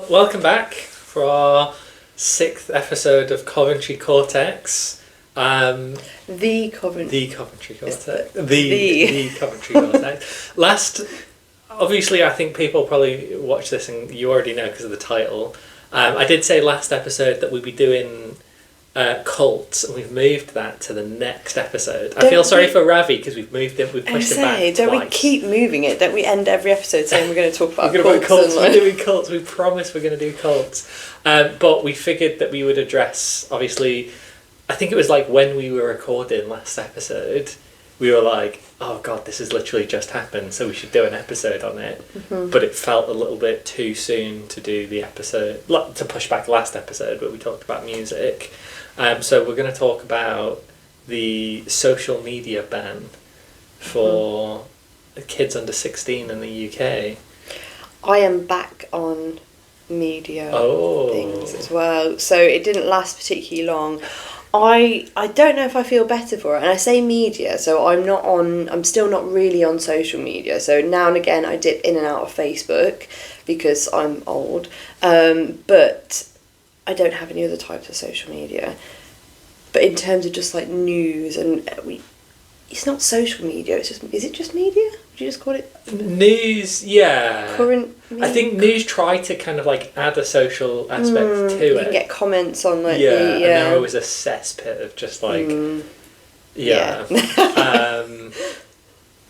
welcome back for our 6th episode of Coventry Cortex. The Coventry Cortex. The Coventry Cortex. Obviously, I think people probably watch this and you already know because of the title. I did say last episode that we'd be doing cults, and we've moved that to the next episode. I feel sorry for Ravi because we've pushed it back twice. Don't we keep moving it? Don't we end every episode saying we're going to talk about cults? We're doing cults. We promise we're going to do cults. But we figured that we would address, obviously, I think it was like when we were recording last episode, we were like, oh God, this has literally just happened, so we should do an episode on it. Mm-hmm. But it felt a little bit too soon to do the episode, to push back last episode, but we talked about music. So we're going to talk about the social media ban for kids under 16 in the UK. I am back on media things as well, so it didn't last particularly long. I don't know if I feel better for it, and I say media, so I'm still not really on social media, so now and again I dip in and out of Facebook because I'm old, but I don't have any other types of social media. But in terms of just like news, and it's not social media, is it just media? Would you just call it news? Yeah, current media? I think news try to kind of like add a social aspect to it. You can get comments on like and they're always a cesspit of just like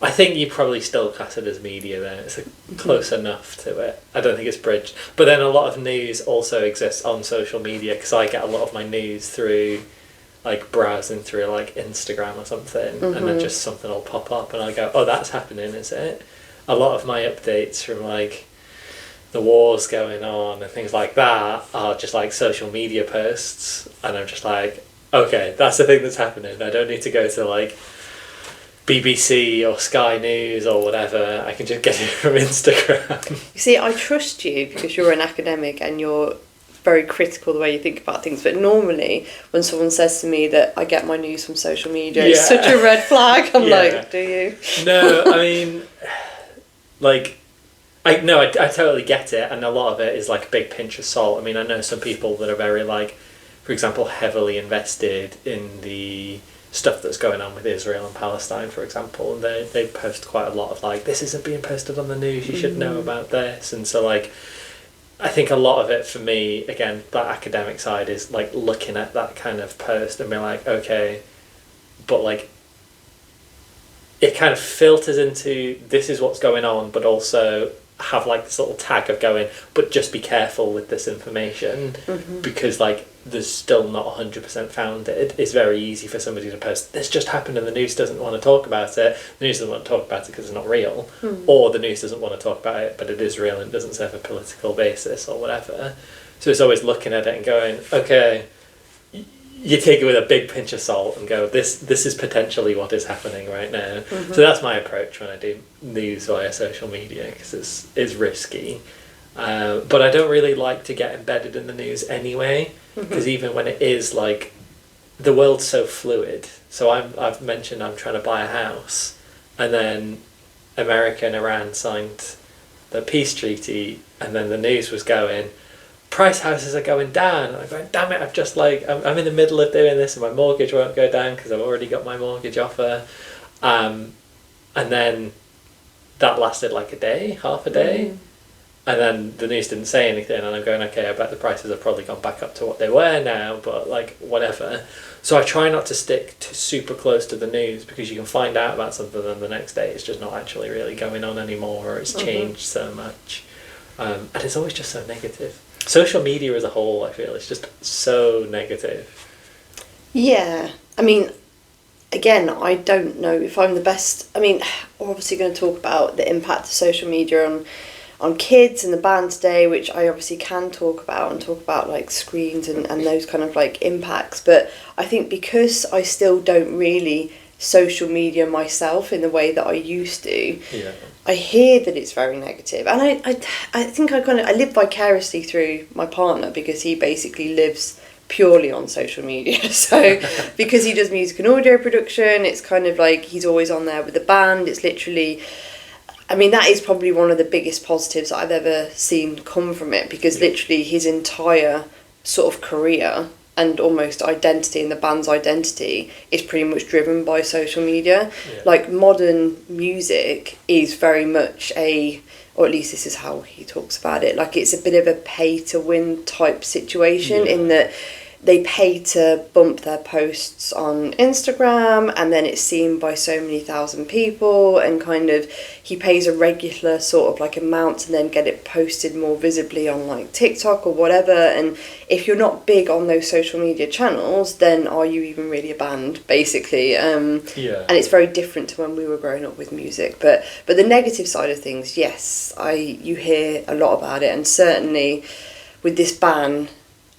I think you probably still class it as media then. It's close enough to it. I don't think it's bridged. But then a lot of news also exists on social media because I get a lot of my news through like browsing through like Instagram or something, and then just something will pop up and I'll go, oh, that's happening, is it? A lot of my updates from like the wars going on and things like that are just like social media posts, and I'm just like, okay, that's the thing that's happening. I don't need to go to like BBC or Sky News or whatever. I can just get it from Instagram. You see, I trust you because you're an academic and you're very critical the way you think about things, but normally when someone says to me that I get my news from social media, it's such a red flag. I'm like, do you? No, I mean, like, I totally get it, and a lot of it is like a big pinch of salt. I mean, I know some people that are very like, for example, heavily invested in the stuff that's going on with Israel and Palestine, for example, and they post quite a lot of like, this isn't being posted on the news, you should know about this. And so like, I think a lot of it for me, again, that academic side is like looking at that kind of post and being like, okay, but like it kind of filters into this is what's going on, but also have like this little tag of going, but just be careful with this information because like there's still not 100% founded. It's very easy for somebody to post, this just happened and the news doesn't want to talk about it. The news doesn't want to talk about it because it's not real, or the news doesn't want to talk about it but it is real and doesn't serve a political basis or whatever. So it's always looking at it and going, okay, you take it with a big pinch of salt and go, this is potentially what is happening right now. So that's my approach when I do news via social media, because it's risky. But I don't really like to get embedded in the news anyway, because even when it is like, the world's so fluid. So I've mentioned I'm trying to buy a house, and then America and Iran signed the peace treaty, and then the news was going, price houses are going down, and I'm going, damn it, I've just like, I'm in the middle of doing this and my mortgage won't go down because I've already got my mortgage offer. And then that lasted like a day, half a day, and then the news didn't say anything, and I'm going, okay, I bet the prices have probably gone back up to what they were now, but like whatever. So I try not to stick super close to the news, because you can find out about something and the next day it's just not actually really going on anymore, or it's changed so much, and it's always just so negative. Social media as a whole, I feel, is just so negative. Yeah. I mean, again, I don't know if I'm the best. I mean, we're obviously going to talk about the impact of social media on kids and the ban today, which I obviously can talk about, and talk about like screens and those kind of like impacts. But I think because I still don't really social media myself in the way that I used to, I hear that it's very negative, and I think I live vicariously through my partner, because he basically lives purely on social media. So because he does music and audio production, it's kind of like he's always on there with the band. It's literally, I mean, that is probably one of the biggest positives I've ever seen come from it, because literally his entire sort of career and almost identity, and the band's identity, is pretty much driven by social media. Yeah. Like, modern music is very much or at least this is how he talks about it, like it's a bit of a pay to win type situation, in that they pay to bump their posts on Instagram, and then it's seen by so many thousand people, and kind of he pays a regular sort of like amount and then get it posted more visibly on like TikTok or whatever. And if you're not big on those social media channels, then are you even really a band, basically? And it's very different to when we were growing up with music. But the negative side of things, yes, you hear a lot about it, and certainly with this ban,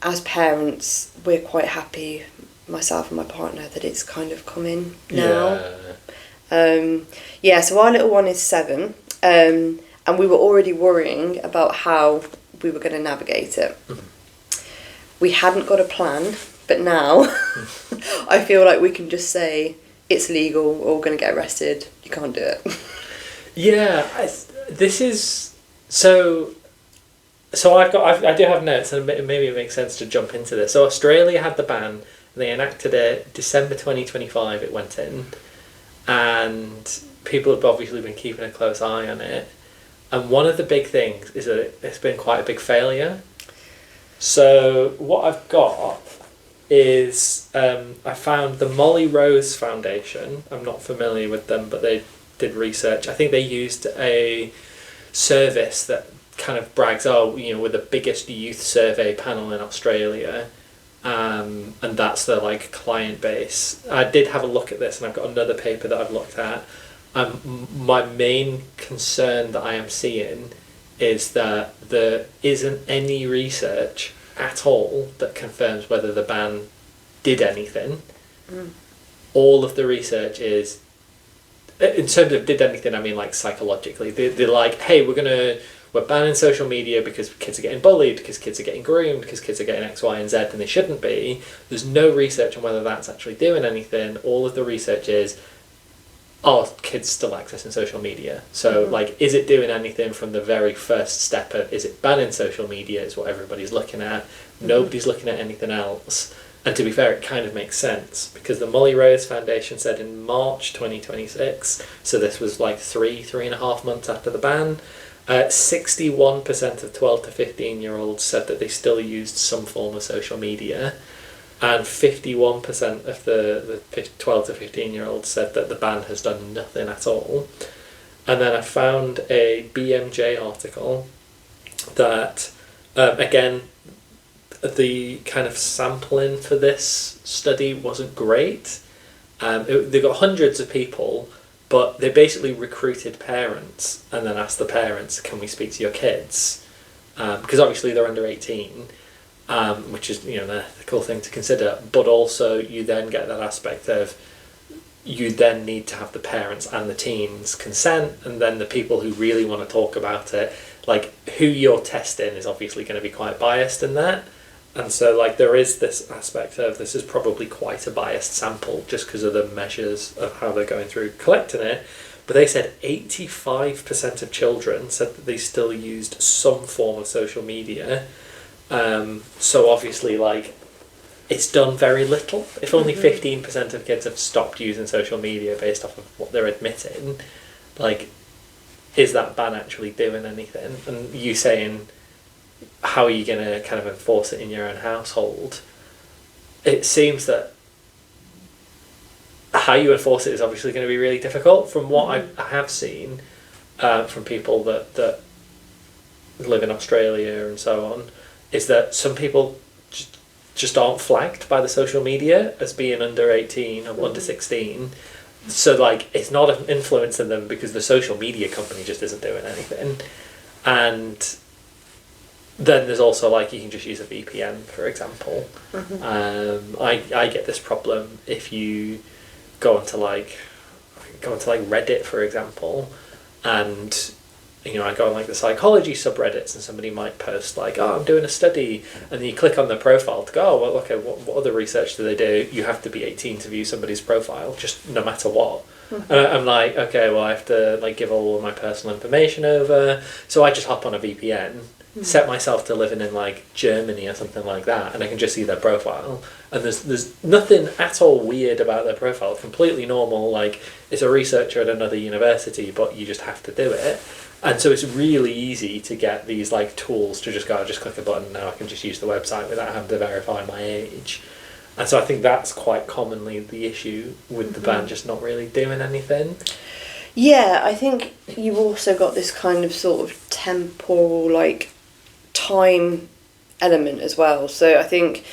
as parents, we're quite happy, myself and my partner, that it's kind of come in now. So our little one is 7, and we were already worrying about how we were going to navigate it. We hadn't got a plan, but now I feel like we can just say it's legal, or we're going to get arrested, you can't do it. So I do have notes, and maybe it makes sense to jump into this. So Australia had the ban, and they enacted it December 2025. It went in, and people have obviously been keeping a close eye on it. And one of the big things is that it's been quite a big failure. So what I've got is I found the Molly Rose Foundation. I'm not familiar with them, but they did research. I think they used a service that kind of brags, we're the biggest youth survey panel in Australia, and that's their like client base. I did have a look at this, and I've got another paper that I've looked at. My main concern that I am seeing is that there isn't any research at all that confirms whether the ban did anything. All of the research is, in terms of did anything, I mean like psychologically. They're like, hey, we're banning social media because kids are getting bullied, because kids are getting groomed, because kids are getting X, Y, and Z, and they shouldn't be. There's no research on whether that's actually doing anything. All of the research is, kids still accessing social media. So, is it doing anything from the very first step of, is it banning social media, is what everybody's looking at. Nobody's looking at anything else. And to be fair, it kind of makes sense, because the Molly Rose Foundation said in March 2026, so this was like 3.5 months after the ban, 61% of 12 to 15-year-olds said that they still used some form of social media, and 51% of the 12 to 15-year-olds said that the ban has done nothing at all. And then I found a BMJ article that, again, the kind of sampling for this study wasn't great. They got hundreds of people, but they basically recruited parents and then asked the parents, can we speak to your kids? Because obviously they're under 18, which is the cool thing to consider. But also you then get that aspect of, you then need to have the parents and the teens consent, and then the people who really want to talk about it, like who you're testing is obviously going to be quite biased in that. And so there is this aspect of, this is probably quite a biased sample just because of the measures of how they're going through collecting it. But they said 85% of children said that they still used some form of social media. So obviously it's done very little. If only 15% of kids have stopped using social media based off of what they're admitting, is that ban actually doing anything? And you saying, how are you going to kind of enforce it in your own household? It seems that how you enforce it is obviously going to be really difficult. From what I have seen from people that live in Australia and so on, is that some people just aren't flagged by the social media as being under 18 or under 16. So it's not influencing them because the social media company just isn't doing anything. And then there's also you can just use a VPN, for example. I get this problem if you go onto Reddit, for example, and I go on the psychology subreddits, and somebody might post I'm doing a study, and then you click on their profile to go, what other research do they do? You have to be 18 to view somebody's profile, just no matter what. And I'm like, okay, well, I have to like give all of my personal information over, so I just hop on a VPN, set myself to living in like Germany or something like that, and I can just see their profile. And there's nothing at all weird about their profile. Completely normal. Like, it's a researcher at another university, but you just have to do it. And so it's really easy to get these like tools to just go, just click a button, now I can just use the website without having to verify my age. And so I think that's quite commonly the issue with the band just not really doing anything. Yeah, I think you've also got this kind of sort of temporal, like, time element as well. So I think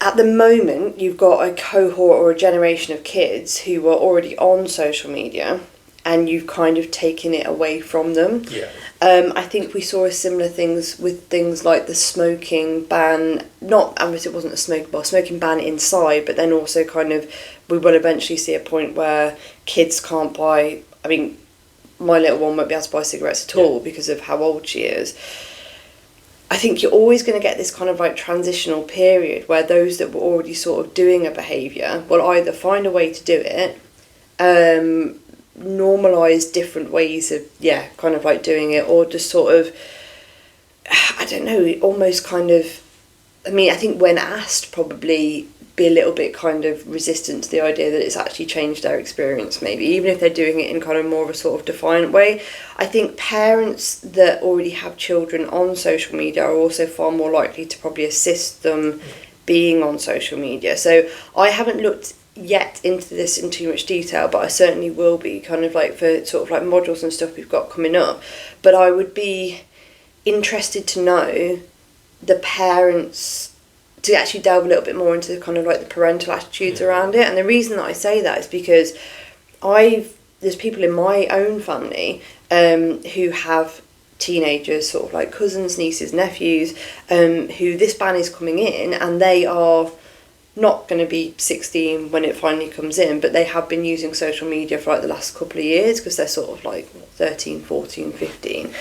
at the moment you've got a cohort or a generation of kids who are already on social media, and you've kind of taken it away from them. Yeah. I think we saw a similar things with things like the smoking ban, not, I mean, it wasn't a smoking ban inside, but then also kind of, we will eventually see a point where kids can't buy, I mean, my little one won't be able to buy cigarettes at all because of how old she is. I think you're always going to get this kind of like transitional period where those that were already sort of doing a behaviour will either find a way to do it, normalise different ways of, kind of like doing it, or just sort of, I don't know, almost kind of, I mean, I think when asked, probably be a little bit kind of resistant to the idea that it's actually changed their experience, maybe, even if they're doing it in kind of more of a sort of defiant way. I think parents that already have children on social media are also far more likely to probably assist them being on social media. So I haven't looked yet into this in too much detail, but I certainly will be, kind of like for sort of like modules and stuff we've got coming up. But I would be interested to know the parents, to actually delve a little bit more into kind of like the parental attitudes around it. And the reason that I say that is because there's people in my own family who have teenagers, sort of like cousins, nieces, nephews, who this ban is coming in, and they are not going to be 16 when it finally comes in, but they have been using social media for like the last couple of years because they're sort of like 13, 14, 15.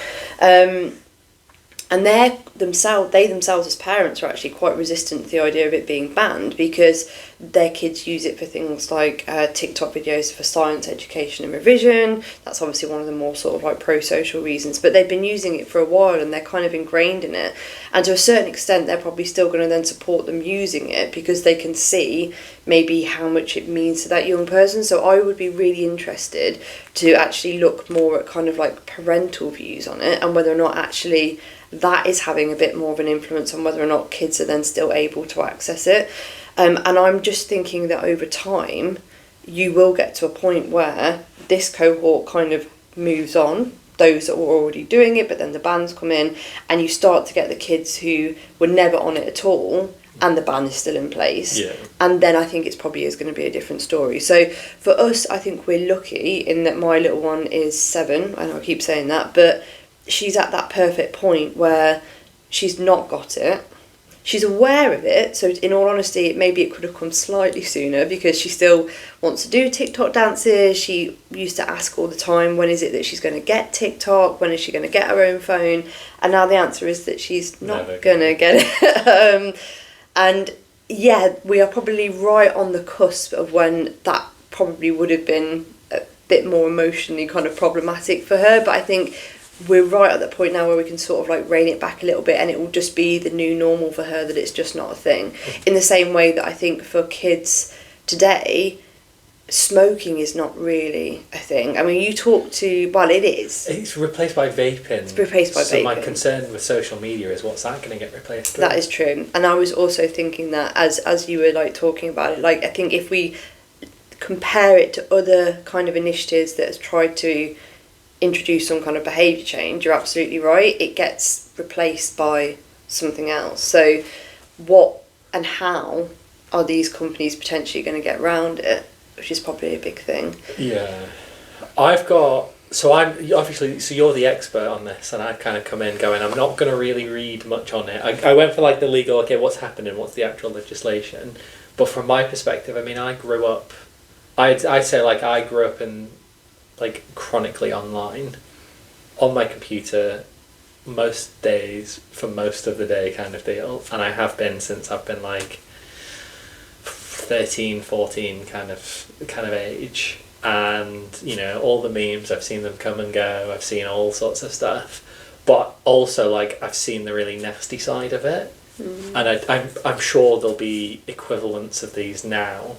And they themselves as parents are actually quite resistant to the idea of it being banned because their kids use it for things like TikTok videos for science education and revision. That's obviously one of the more sort of like pro-social reasons, but they've been using it for a while and they're kind of ingrained in it. And to a certain extent, they're probably still going to then support them using it because they can see maybe how much it means to that young person. So I would be really interested to actually look more at kind of like parental views on it and whether or not actually that is having a bit more of an influence on whether or not kids are then still able to access it. And I'm just thinking that over time, you will get to a point where this cohort kind of moves on, those that were already doing it, but then the bans come in, and you start to get the kids who were never on it at all, and the ban is still in place. Yeah. And then I think it's probably is going to be a different story. So for us, I think we're lucky in that my little one is 7, I know I keep saying that, but she's at that perfect point where she's not got it. She's aware of it, so in all honesty, maybe it could have come slightly sooner because she still wants to do TikTok dances. She used to ask all the time, when is it that she's going to get TikTok? When is she going to get her own phone? And now the answer is that she's not going to get it. And yeah, we are probably right on the cusp of when that probably would have been a bit more emotionally kind of problematic for her. But I think we're right at the point now where we can sort of like rein it back a little bit, and it will just be the new normal for her, that it's just not a thing. In the same way that I think for kids today, smoking is not really a thing. I mean, you talk to, well, it is. It's replaced by vaping. It's replaced by vaping. So my concern with social media is what's that going to get replaced with? That is true. And I was also thinking that as you were like talking about it, like I think if we compare it to other kind of initiatives that has tried to introduce some kind of behaviour change, you're absolutely right, it gets replaced by something else. So what and how are these companies potentially going to get around it, which is probably a big thing. Yeah. I've got, so I'm obviously, so you're the expert on this, and I've kind of come in going, I'm not going to really read much on it. I went for like the legal, okay, what's happening, what's the actual legislation, but from my perspective, I mean, I grew up, I'd say like I grew up in like chronically online on my computer most days for most of the day kind of deal, and I have been since I've been like 13, 14 kind of age, and you know, all the memes, I've seen them come and go, I've seen all sorts of stuff, but also like I've seen the really nasty side of it. And I'm sure there'll be equivalents of these now,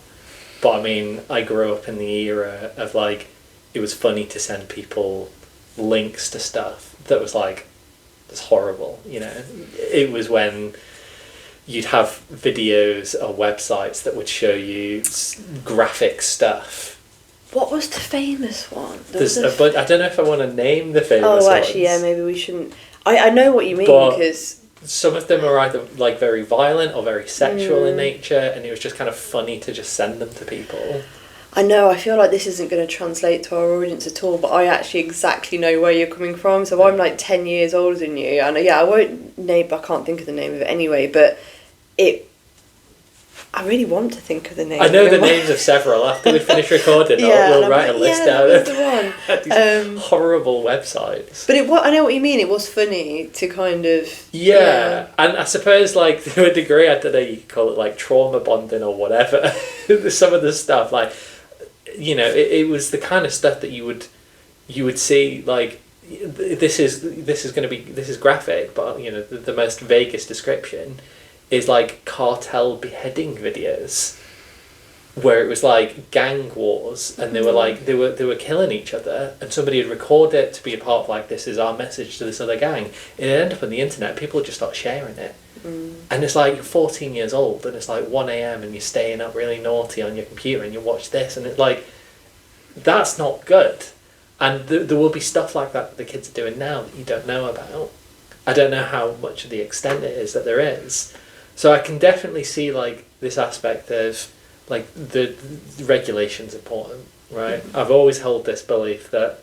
but I mean, I grew up in the era of like, it was funny to send people links to stuff that was like, it's horrible, you know. It was when you'd have videos or websites that would show you graphic stuff. What was the famous one? But I don't know if I want to name the famous ones. Oh, actually, yeah, maybe we shouldn't. I know what you mean, because some of them are either like very violent or very sexual in nature, and it was just kind of funny to just send them to people. I know, I feel like this isn't going to translate to our audience at all, but I actually exactly know where you're coming from. So I'm like 10 years older than you, and yeah, I can't think of the name of it anyway, but I really want to think of the name. I know the names of several. After we finish recording, we'll write a list out of these horrible websites. But I know what you mean. It was funny to kind of... Yeah, and I suppose like to a degree, I don't know, you could call it like trauma bonding or whatever. Some of the stuff, like, you know, it was the kind of stuff that you would see, like, this is graphic, but you know, the most vaguest description is like cartel beheading videos, where it was like gang wars, and they were killing each other, and somebody had recorded it to be a part of like, this is our message to this other gang. It ended up on the internet, people would just start sharing it. And it's like, you're 14 years old and it's like 1 a.m. and you're staying up really naughty on your computer and you watch this, and it's like, that's not good. And there will be stuff like that the kids are doing now that you don't know about. I don't know how much of the extent it is that there is. So I can definitely see like this aspect of like the regulation's important, right? I've always held this belief that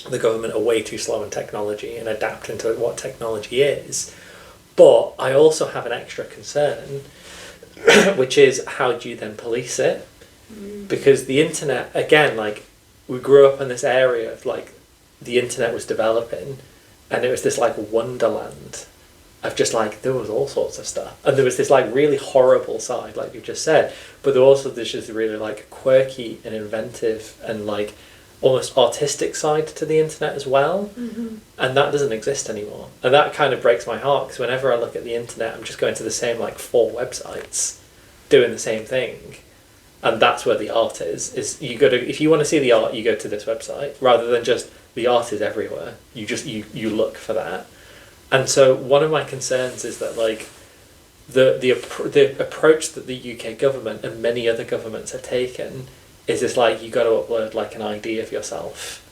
the government are way too slow in technology and adapting to what technology is. But I also have an extra concern, which is, how do you then police it? Because the internet, again, like, we grew up in this area of like, the internet was developing, and it was this like wonderland of just like, there was all sorts of stuff, and there was this like really horrible side, like you just said, but there also there's just really like quirky and inventive and like almost artistic side to the internet as well. And that doesn't exist anymore, and that kind of breaks my heart, because whenever I look at the internet, I'm just going to the same like 4 websites doing the same thing, and that's where the art is you go to, if you want to see the art, you go to this website, rather than just the art is everywhere, you look for that. And so one of my concerns is that like the approach that the UK government and many other governments have taken is this like, you got to upload like an ID of yourself,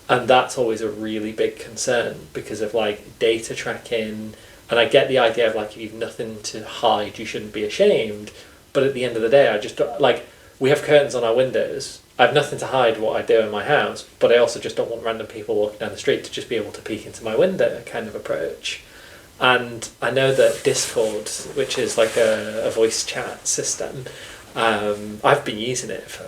and that's always a really big concern because of like data tracking. And I get the idea of like, if you've nothing to hide, you shouldn't be ashamed, but at the end of the day, I just like, we have curtains on our windows. I have nothing to hide what I do in my house, but I also just don't want random people walking down the street to just be able to peek into my window kind of approach. And I know that Discord, which is like a voice chat system, I've been using it for,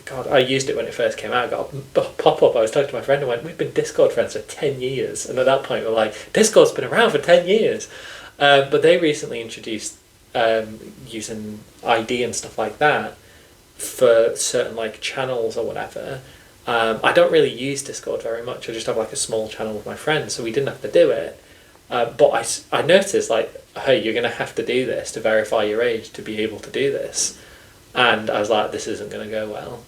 God, I used it when it first came out. I got a pop-up, I was talking to my friend and went, we've been Discord friends for 10 years. And at that point we're like, Discord's been around for 10 years. But they recently introduced using ID and stuff like that for certain like channels or whatever. I don't really use Discord very much. I just have like a small channel with my friends, so we didn't have to do it. But I noticed like, hey, you're going to have to do this to verify your age to be able to do this. And I was like, this isn't going to go well.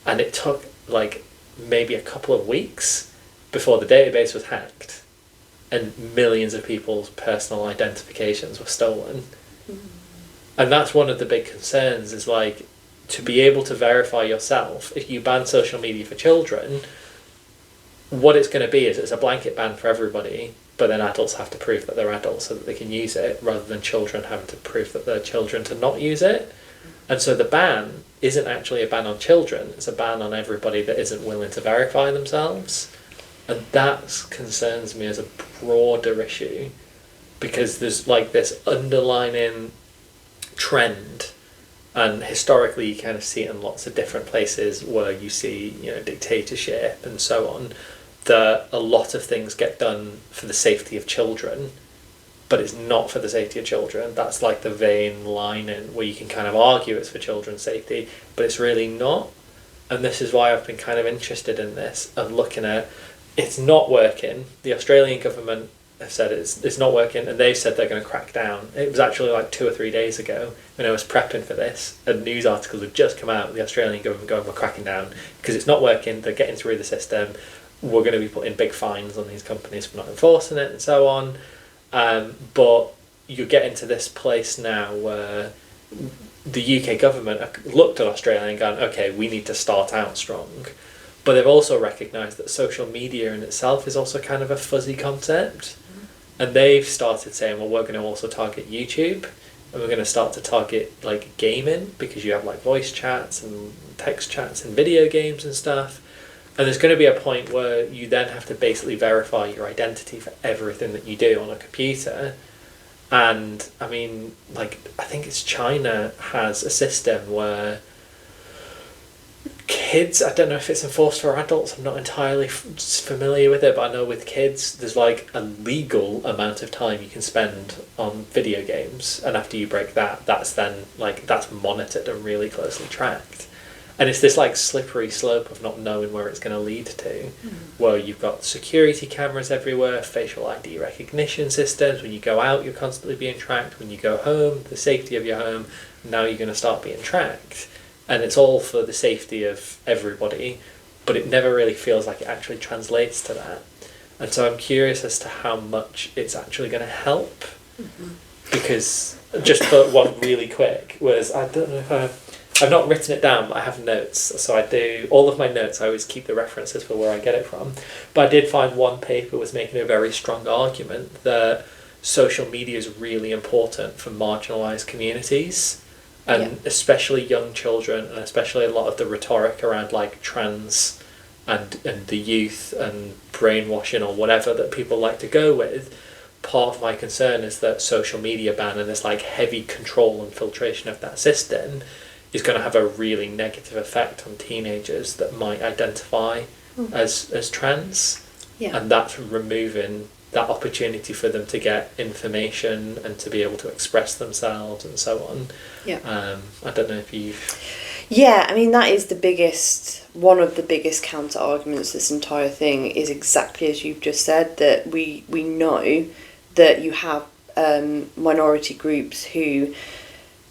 And it took like maybe a couple of weeks before the database was hacked and millions of people's personal identifications were stolen. And that's one of the big concerns, is like, to be able to verify yourself, if you ban social media for children, what it's going to be is it's a blanket ban for everybody, but then adults have to prove that they're adults so that they can use it, rather than children having to prove that they're children to not use it. And so the ban isn't actually a ban on children, it's a ban on everybody that isn't willing to verify themselves. And that concerns me as a broader issue, because there's like this underlining trend, and historically you kind of see it in lots of different places where you see, you know, dictatorship and so on, that a lot of things get done for the safety of children but it's not for the safety of children. That's like the vain line in where you can kind of argue it's for children's safety, but it's really not. And this is why I've been kind of interested in this and looking at it's not working. The Australian government have said it's not working, and they've said they're going to crack down. It was actually like 2 or 3 days ago when I was prepping for this, a news article had just come out, the Australian government going, we're cracking down because it's not working, they're getting through the system, we're going to be putting big fines on these companies for not enforcing it and so on. But you're getting to this place now where the UK government looked at Australia and gone, okay, we need to start out strong. But they've also recognised that social media in itself is also kind of a fuzzy concept. And they've started saying, well, we're going to also target YouTube, and we're going to start to target like gaming, because you have like voice chats and text chats and video games and stuff. And there's going to be a point where you then have to basically verify your identity for everything that you do on a computer. And I mean, like, I think it's China has a system where kids, I don't know if it's enforced for adults, I'm not entirely familiar with it, but I know with kids there's like a legal amount of time you can spend on video games, and after you break that, that's then like, that's monitored and really closely tracked. And it's this like slippery slope of not knowing where it's going to lead to, where you've got security cameras everywhere, facial ID recognition systems. When you go out, you're constantly being tracked. When you go home, the safety of your home, now you're going to start being tracked. And it's all for the safety of everybody, but it never really feels like it actually translates to that. And so I'm curious as to how much it's actually going to help. Because, just for one really quick, was, I don't know if I've not written it down, but I have notes. So I do, all of my notes, I always keep the references for where I get it from. But I did find one paper was making a very strong argument that social media is really important for marginalised communities. And especially young children, and especially a lot of the rhetoric around like trans and the youth and brainwashing or whatever that people like to go with. Part of my concern is that social media ban and this like heavy control and filtration of that system is going to have a really negative effect on teenagers that might identify as trans. And that's removing that opportunity for them to get information and to be able to express themselves and so on. I don't know if you've... Yeah, I mean, that is one of the biggest counter arguments this entire thing is exactly as you've just said, that we know that you have minority groups who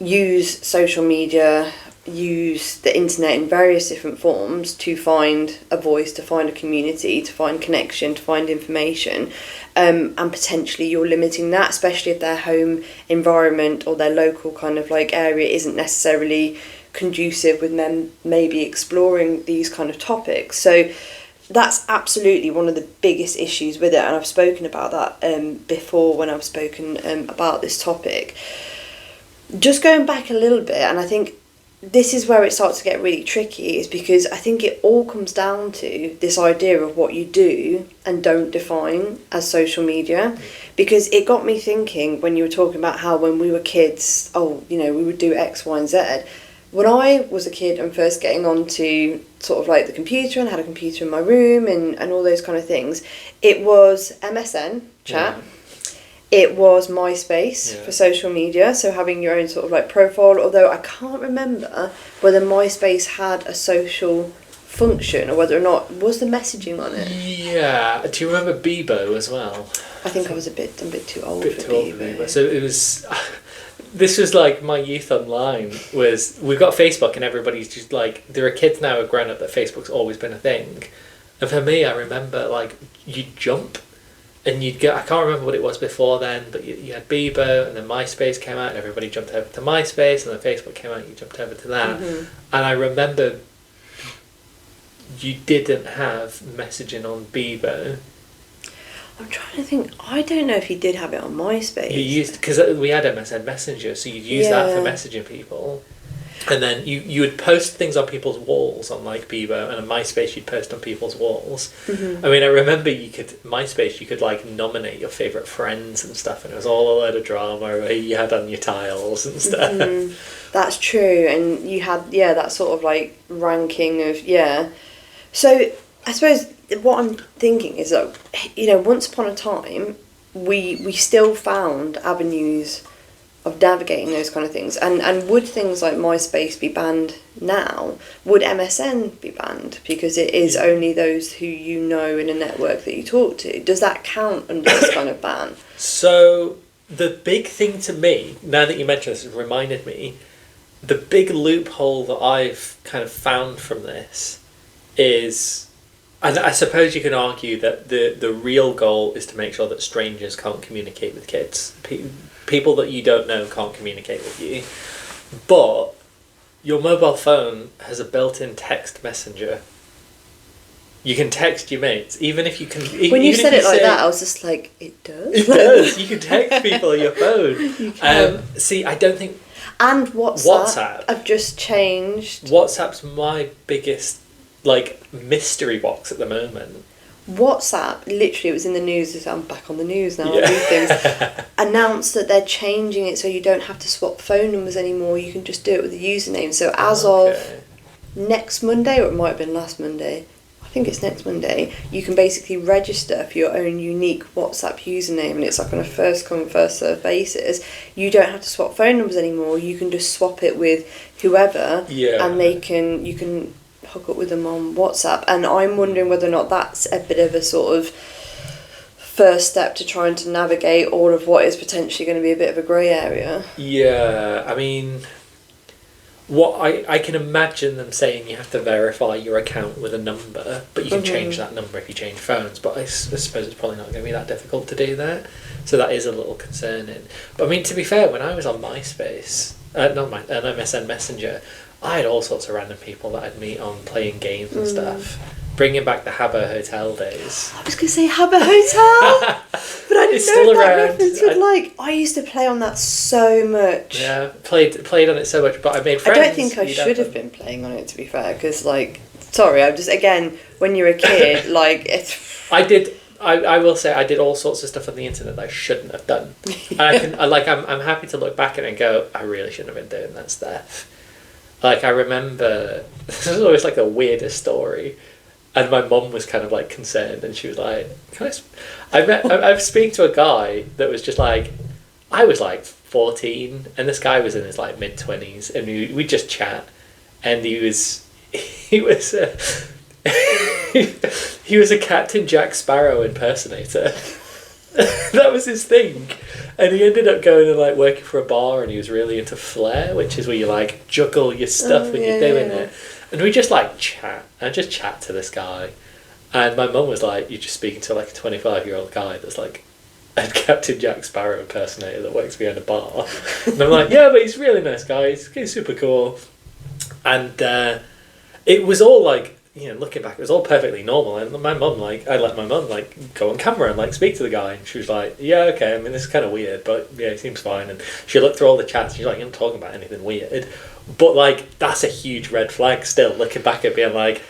use social media, use the internet in various different forms to find a voice, to find a community, to find connection, to find information, and potentially you're limiting that, especially if their home environment or their local kind of like area isn't necessarily conducive with them maybe exploring these kind of topics. So that's absolutely one of the biggest issues with it, and I've spoken about that before when I've spoken about this topic. Just going back a little bit, and I think this is where it starts to get really tricky, is because I think it all comes down to this idea of what you do and don't define as social media. Because it got me thinking when you were talking about how when we were kids, we would do X, Y, and Z. When I was a kid and first getting onto sort of like the computer and had a computer in my room and all those kind of things, it was MSN chat. It was MySpace for social media, so having your own sort of like profile, although I can't remember whether MySpace had a social function or whether or not, was the messaging on it? Yeah, do you remember Bebo as well? I think I was a bit too old for Bebo. So it was, this was like my youth online, we've got Facebook and everybody's just like, there are kids now who are grown up that Facebook's always been a thing. And for me, I remember like, you'd jump. And you'd get, I can't remember what it was before then, but you had Bebo, and then MySpace came out, and everybody jumped over to MySpace, and then Facebook came out, and you jumped over to that. And I remember you didn't have messaging on Bebo. I'm trying to think, I don't know if you did have it on MySpace. You used, because we had MSN Messenger, so you'd use that for messaging people. And then you would post things on people's walls on like Bebo, and on MySpace you'd post on people's walls. I mean, I remember MySpace you could like nominate your favourite friends and stuff, and it was all a load of drama where you had on your tiles and stuff. That's true, and you had that sort of like ranking of So I suppose what I'm thinking is that once upon a time we still found avenues of navigating those kind of things. And would things like MySpace be banned now? Would MSN be banned? Because it is only those who you know in a network that you talk to. Does that count under this kind of ban? So the big thing to me, now that you mentioned this, it reminded me, the big loophole that I've kind of found from this is, and I suppose you can argue that the real goal is to make sure that strangers can't communicate with kids. People that you don't know can't communicate with you. But your mobile phone has a built-in text messenger. You can text your mates, even if you can... When you said it like that, I was just like, it does? It does. You can text people on your phone. You can. See, I don't think... And WhatsApp. I've just changed. WhatsApp's my biggest, mystery box at the moment. WhatsApp, literally, it was in the news, I'm back on the news now, on these things, announced that they're changing it so you don't have to swap phone numbers anymore, you can just do it with the username. So as of next Monday, or it might have been last Monday, I think it's next Monday, you can basically register for your own unique WhatsApp username, and it's like on a first come first served basis. You don't have to swap phone numbers anymore, you can just swap it with whoever, and you can hook up with them on WhatsApp. And I'm wondering whether or not that's a bit of a sort of first step to trying to navigate all of what is potentially going to be a bit of a grey area. Yeah, I mean, what I can imagine them saying you have to verify your account with a number, but you can change that number if you change phones, but I suppose it's probably not going to be that difficult to do that, so that is a little concerning. But I mean, to be fair, when I was on MySpace, MSN Messenger, I had all sorts of random people that I'd meet on playing games and stuff. Bringing back the Habbo Hotel days. I was going to say Habbo Hotel, but I didn't know that reference would I used to play on that so much. Yeah, played on it so much, but I made friends. I don't think I should have been playing on it, to be fair, because sorry, I'm just, again, when you're a kid, it's... I will say I did all sorts of stuff on the internet that I shouldn't have done. And I'm happy to look back at it and go, I really shouldn't have been doing that stuff. I remember, this is always the weirdest story, and my mum was kind of concerned, and she was like, I was speaking to a guy that was just I was 14, and this guy was in his mid-20s, and we just chat, and he was he was a Captain Jack Sparrow impersonator. That was his thing, and he ended up going and working for a bar, and he was really into flair, which is where you juggle your stuff when you're doing it. And we just chat. I just chat to this guy, and my mum was like, "You're just speaking to a 25-year-old guy that's a Captain Jack Sparrow impersonator that works behind a bar." And I'm like, "Yeah, but he's a really nice guy. He's super cool." And it was all looking back, it was all perfectly normal. And my mum, I let my mum go on camera and speak to the guy, and she was like, "Yeah, okay. I mean, this is kind of weird, but yeah, it seems fine." And she looked through all the chats. She's like, "You're not talking about anything weird," but that's a huge red flag. Still looking back at being I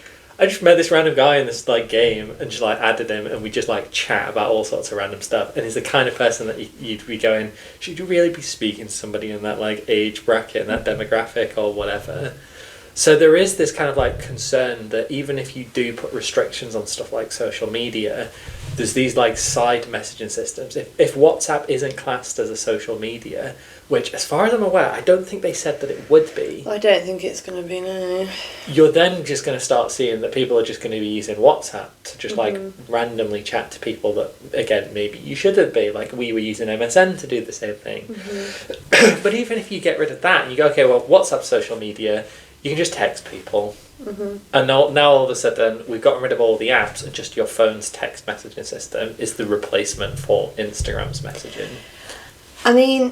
just met this random guy in this game and just added him, and we just chat about all sorts of random stuff. And he's the kind of person that you'd be going, should you really be speaking to somebody in that age bracket and that demographic or whatever? So there is this kind of concern that even if you do put restrictions on stuff like social media, there's these side messaging systems. If WhatsApp isn't classed as a social media, which as far as I'm aware, I don't think they said that it would be. I don't think it's going to be, no. You're then just going to start seeing that people are just going to be using WhatsApp to just randomly chat to people that, again, maybe you shouldn't be. We were using MSN to do the same thing. But even if you get rid of that and you go, okay, well, WhatsApp social media, you can just text people. And now all of a sudden we've gotten rid of all the apps, and just your phone's text messaging system is the replacement for Instagram's messaging. I mean,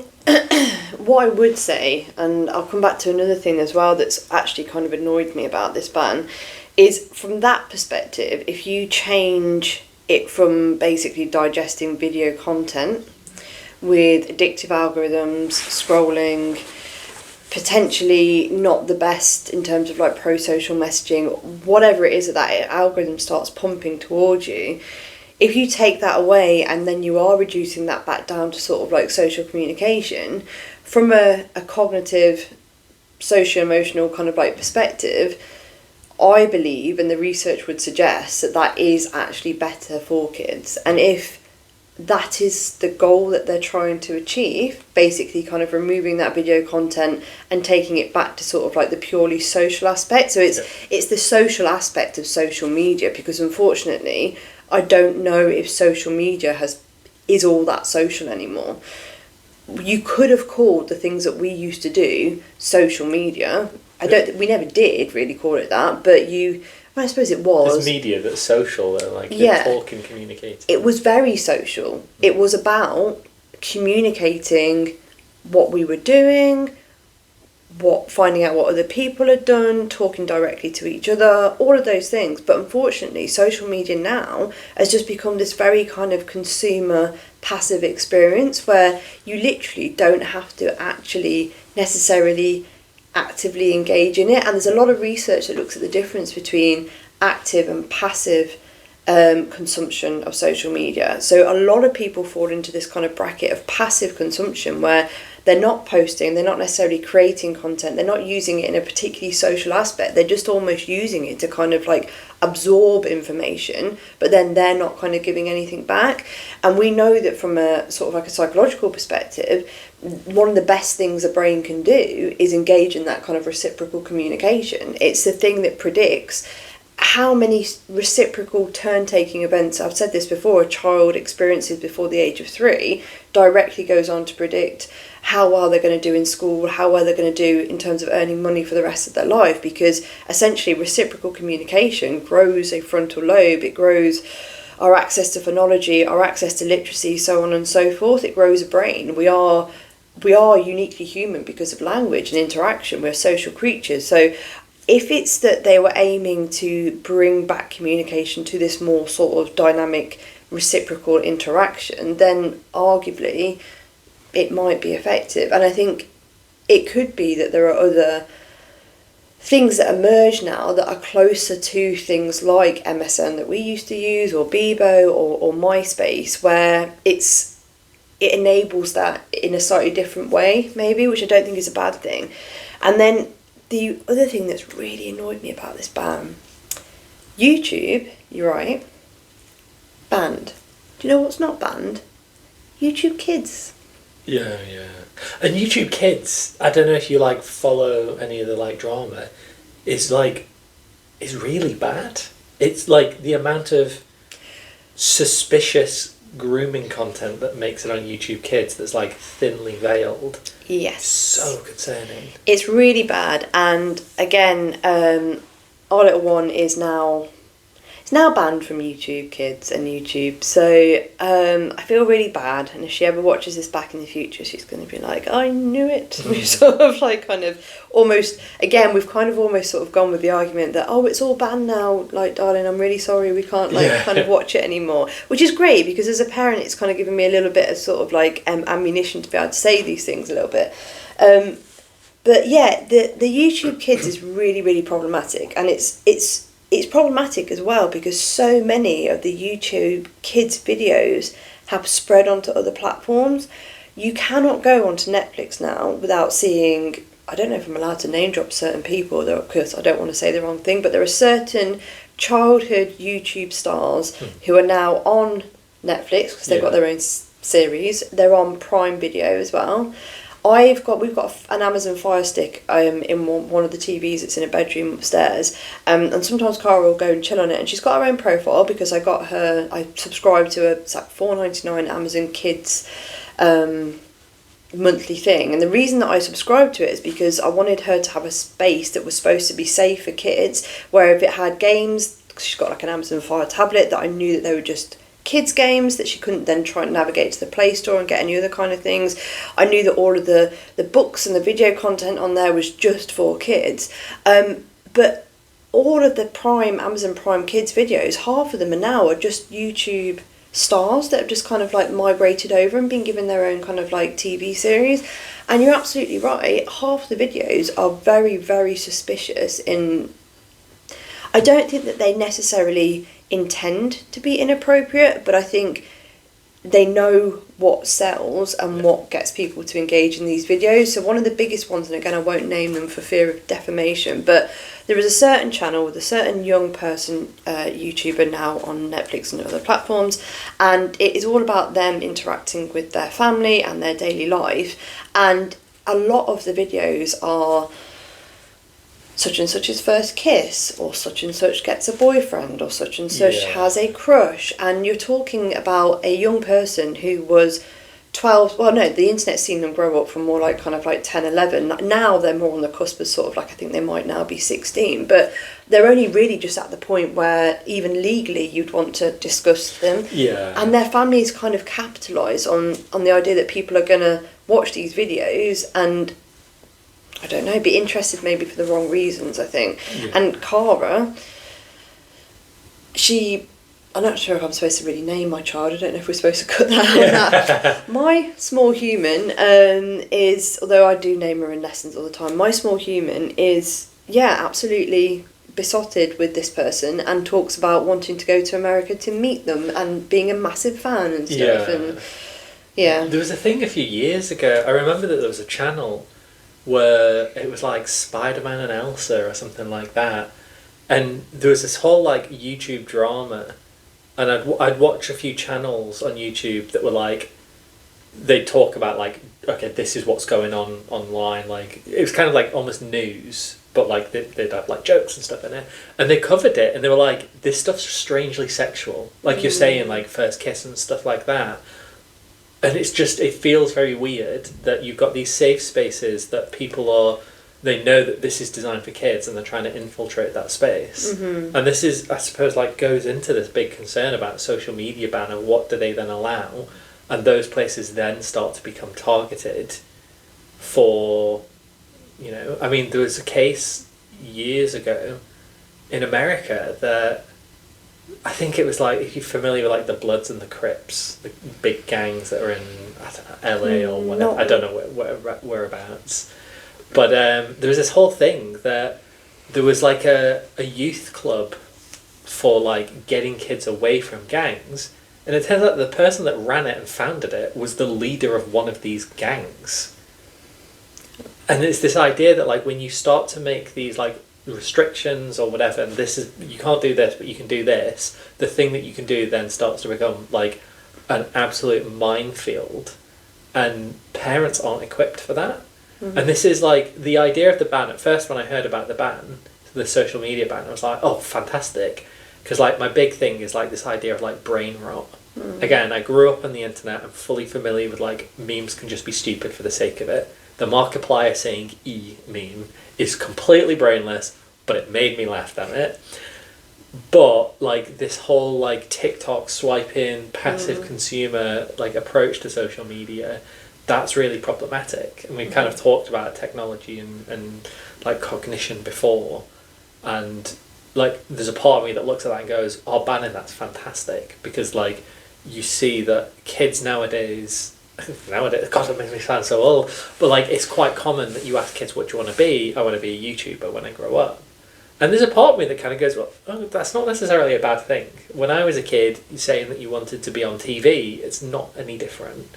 what I would say, and I'll come back to another thing as well that's actually kind of annoyed me about this ban, is from that perspective, if you change it from basically digesting video content with addictive algorithms, scrolling, potentially not the best in terms of pro-social messaging, whatever it is that algorithm starts pumping towards you, if you take that away and then you are reducing that back down to sort of social communication, from a cognitive, socio-emotional kind of perspective, I believe, and the research would suggest, that is actually better for kids. And if that is the goal that they're trying to achieve, basically kind of removing that video content and taking it back to sort of like the purely social aspect. So it's the social aspect of social media, because unfortunately I don't know if social media is all that social anymore. You could have called the things that we used to do social media. We never did really call it that, but I suppose it was. There's media that's social, though, like you're talking, communicating. It was very social. It was about communicating what we were doing, finding out what other people had done, talking directly to each other, all of those things. But unfortunately, social media now has just become this very kind of consumer passive experience where you literally don't have to actually necessarily actively engage in it. And there's a lot of research that looks at the difference between active and passive consumption of social media. So a lot of people fall into this kind of bracket of passive consumption where they're not posting, they're not necessarily creating content, they're not using it in a particularly social aspect, they're just almost using it to kind of like absorb information, but then they're not kind of giving anything back. And we know that from a sort of like a psychological perspective, one of the best things a brain can do is engage in that kind of reciprocal communication. It's the thing that predicts how many reciprocal turn-taking events, I've said this before, a child experiences before the age of 3 directly goes on to predict how well they're going to do in school, how well they're going to do in terms of earning money for the rest of their life, because essentially reciprocal communication grows a frontal lobe, it grows our access to phonology, our access to literacy, so on and so forth. It grows a brain. We are uniquely human because of language and interaction. We're social creatures. So if it's that they were aiming to bring back communication to this more sort of dynamic reciprocal interaction, then arguably it might be effective. And I think it could be that there are other things that emerge now that are closer to things like MSN that we used to use, or Bebo, or MySpace, where it enables that in a slightly different way, maybe, which I don't think is a bad thing. And then the other thing that's really annoyed me about this ban, YouTube, you're right, banned. Do you know what's not banned? YouTube Kids. Yeah. And YouTube Kids, I don't know if you like follow any of the like drama, is really bad. It's like the amount of suspicious grooming content that makes it on YouTube Kids that's like thinly veiled. Yes. So concerning. It's really bad, and again, our little one is now banned from YouTube Kids and YouTube, so I feel really bad, and if she ever watches this back in the future, she's going to be like, I knew it. We've sort of like kind of almost, again, we've kind of almost sort of gone with the argument that, oh, it's all banned now, like, darling, I'm really sorry, we can't kind of watch it anymore, which is great, because as a parent it's kind of given me a little bit of sort of like ammunition to be able to say these things a little bit. But yeah, the YouTube Kids is really, really problematic, and it's problematic as well because so many of the YouTube Kids videos have spread onto other platforms. You cannot go onto Netflix now without seeing, I don't know if I'm allowed to name drop certain people, because I don't want to say the wrong thing, but there are certain childhood YouTube stars who are now on Netflix because they've got their own series. They're on Prime Video as well. We've got an Amazon Fire Stick in one of the TVs that's in a bedroom upstairs, and sometimes Cara will go and chill on it, and she's got her own profile because I subscribed to it's like $4.99 Amazon Kids monthly thing, and the reason that I subscribed to it is because I wanted her to have a space that was supposed to be safe for kids, where if it had games, she's got like an Amazon Fire tablet that I knew that they were just kids games that she couldn't then try and navigate to the Play Store and get any other kind of things. I knew that all of the books and the video content on there was just for kids, but all of the Amazon Prime Kids videos, half of them are just YouTube stars that have just kind of like migrated over and been given their own kind of like TV series. And you're absolutely right, half the videos are very, very suspicious I don't think that they necessarily intend to be inappropriate, but I think they know what sells and what gets people to engage in these videos. So one of the biggest ones, and again I won't name them for fear of defamation, but there is a certain channel with a certain young person, YouTuber now on Netflix and other platforms, and it is all about them interacting with their family and their daily life, and a lot of the videos are such and such's first kiss, or such and such gets a boyfriend, or such and such has a crush, and you're talking about a young person who was 12, well no, the internet's seen them grow up from more like kind of like 10, 11. Now they're more on the cusp of sort of like, I think they might now be 16, but they're only really just at the point where even legally you'd want to discuss them. Yeah. And their families kind of capitalise on the idea that people are going to watch these videos and, I don't know, be interested maybe for the wrong reasons, I think. Yeah. And Cara, I'm not sure if I'm supposed to really name my child. I don't know if we're supposed to cut that out. My small human is, although I do name her in lessons all the time, my small human is, absolutely besotted with this person and talks about wanting to go to America to meet them and being a massive fan and stuff. And there was a thing a few years ago. I remember that there was a channel where it was like Spider-Man and Elsa or something like that, and there was this whole like YouTube drama, and I'd watch a few channels on YouTube that were like, they'd talk about like, okay, this is what's going on online, like it was kind of like almost news, but like they'd have like jokes and stuff in it, and they covered it and they were like, this stuff's strangely sexual, like you're saying, like first kiss and stuff like that. And it's just, it feels very weird that you've got these safe spaces that they know that this is designed for kids and they're trying to infiltrate that space. Mm-hmm. And this is, I suppose, like goes into this big concern about social media ban and what do they then allow. And those places then start to become targeted for, I mean, there was a case years ago in America that, I think it was like, if you're familiar with like the Bloods and the Crips, the big gangs that are in, I don't know, LA or whatever, I don't know whereabouts. But there was this whole thing that there was like a youth club for like getting kids away from gangs, and it turns out the person that ran it and founded it was the leader of one of these gangs. And it's this idea that like when you start to make these like restrictions or whatever, and this is, you can't do this but you can do this, the thing that you can do then starts to become like an absolute minefield, and parents aren't equipped for that. Mm-hmm. And this is like the idea of the ban. At first when I heard about the ban, the social media ban, I was like, oh fantastic, because like my big thing is like this idea of like brain rot. Again, I grew up on the internet, I'm fully familiar with like memes can just be stupid for the sake of it. The Markiplier saying meme is completely brainless, but it made me laugh, damn it. But like this whole like TikTok swiping, passive consumer like approach to social media, that's really problematic. And we've kind of talked about technology and like cognition before, and like there's a part of me that looks at that and goes, oh, banning that's fantastic, because like you see that kids nowadays, God, it makes me sound so old, but like it's quite common that you ask kids, what do you want to be? I want to be a YouTuber when I grow up. And there's a part of me that kind of goes, well, oh, that's not necessarily a bad thing. When I was a kid, saying that you wanted to be on TV, it's not any different.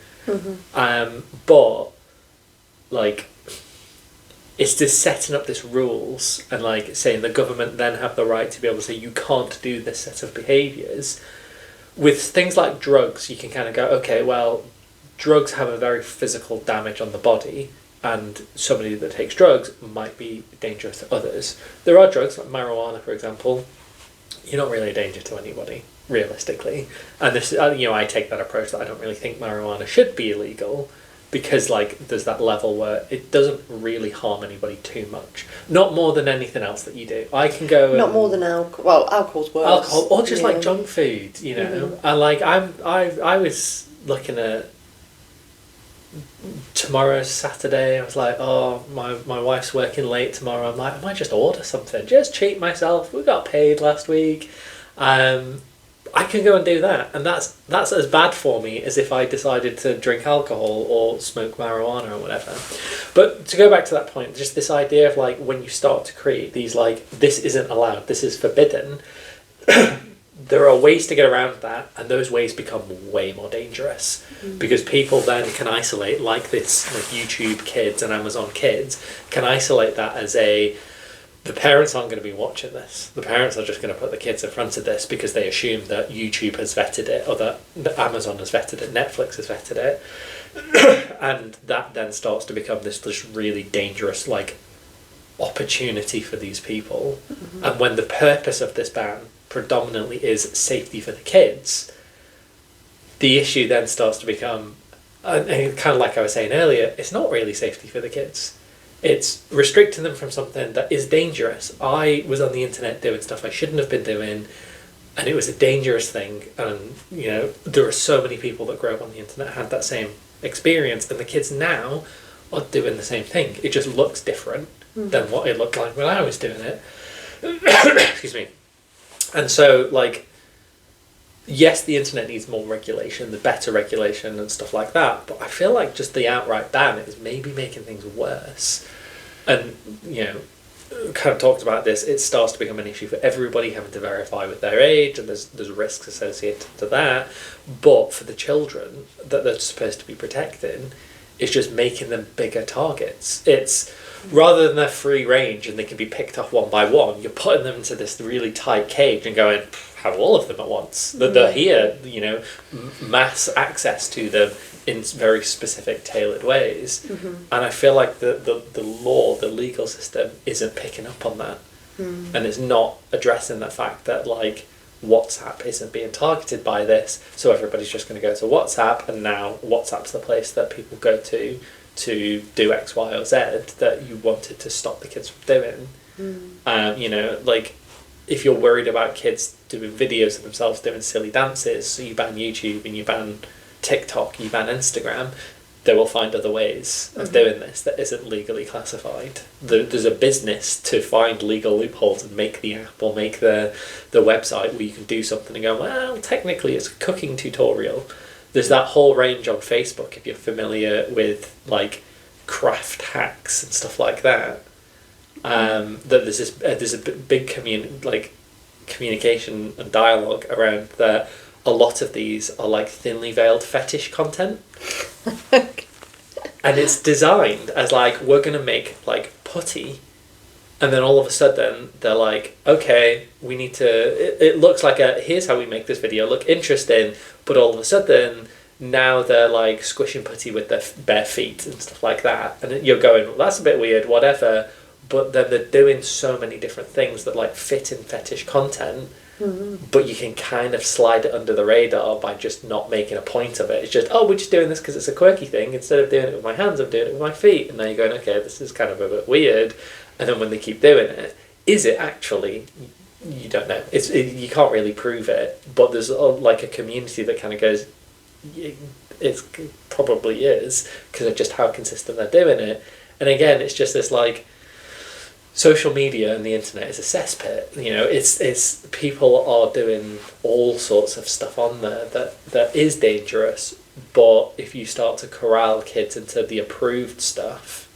But like it's just setting up this rules and like saying the government then have the right to be able to say you can't do this set of behaviours. With things like drugs, you can kind of go, okay, well, drugs have a very physical damage on the body, and somebody that takes drugs might be dangerous to others. There are drugs like marijuana, for example. You're not really a danger to anybody, realistically. And this, I take that approach that I don't really think marijuana should be illegal, because like there's that level where it doesn't really harm anybody too much. Not more than anything else that you do. I can go not more than alcohol. Well, alcohol's worse. Alcohol, or just like junk food, And like I was looking at tomorrow's Saturday. I was like, oh, my wife's working late tomorrow. I'm like, I might just order something, just treat myself. We got paid last week. I can go and do that, and that's as bad for me as if I decided to drink alcohol or smoke marijuana or whatever. But to go back to that point, just this idea of like when you start to create these like, this isn't allowed, this is forbidden, there are ways to get around that, and those ways become way more dangerous because people then can isolate, like this, like YouTube Kids and Amazon Kids, can isolate that as the parents aren't going to be watching this. The parents are just going to put the kids in front of this because they assume that YouTube has vetted it, or that Amazon has vetted it, Netflix has vetted it. And that then starts to become this really dangerous, like, opportunity for these people. And when the purpose of this ban predominantly is safety for the kids, the issue then starts to become, and kind of like I was saying earlier, it's not really safety for the kids. It's restricting them from something that is dangerous. I was on the internet doing stuff I shouldn't have been doing, and it was a dangerous thing. And, you know, there are so many people that grew up on the internet had that same experience, and the kids now are doing the same thing. It just looks different than what it looked like when I was doing it. Excuse me. And so, like, yes, the internet needs more regulation, the better regulation and stuff like that, but I feel like just the outright ban is maybe making things worse. And, you know, kind of talked about this, it starts to become an issue for everybody having to verify with their age, and there's risks associated to that. But for the children that they're supposed to be protecting, it's just making them bigger targets. It's rather than they're free range and they can be picked off one by one, you're putting them into this really tight cage and going, have all of them at once. That they're here, you know, mass access to them in very specific, tailored ways. And I feel like the law, the legal system, isn't picking up on that, and it's not addressing the fact that, like, WhatsApp isn't being targeted by this, so everybody's just going to go to WhatsApp, and now WhatsApp's the place that people go to do X, Y, or Z that you wanted to stop the kids from doing. You know, like, if you're worried about kids doing videos of themselves doing silly dances, so you ban YouTube and you ban TikTok, you ban Instagram, they will find other ways of doing this that isn't legally classified. There's a business to find legal loopholes and make the app or make the website where you can do something and go, well, technically it's a cooking tutorial. There's that whole range on Facebook, if you're familiar with, like, craft hacks and stuff like that. That there's a big communication and dialogue around that. A lot of these are like thinly veiled fetish content. And it's designed as, like, we're going to make, like, putty, and then all of a sudden they're like, okay, we need to, it looks like here's how we make this video look interesting, but all of a sudden now they're, like, squishing putty with their bare feet and stuff like that, and you're going, well, that's a bit weird, whatever, but then they're doing so many different things that, like, fit in fetish content. But you can kind of slide it under the radar by just not making a point of it. It's just, oh, we're just doing this because it's a quirky thing. Instead of doing it with my hands, I'm doing it with my feet. And now you're going, okay, this is kind of a bit weird. And then when they keep doing it, is it actually? You don't know. You can't really prove it. But there's like a community that kind of goes, it probably is, because of just how consistent they're doing it. And again, it's just this, like, social media and the internet is a cesspit. You know, it's people are doing all sorts of stuff on there that is dangerous, but if you start to corral kids into the approved stuff,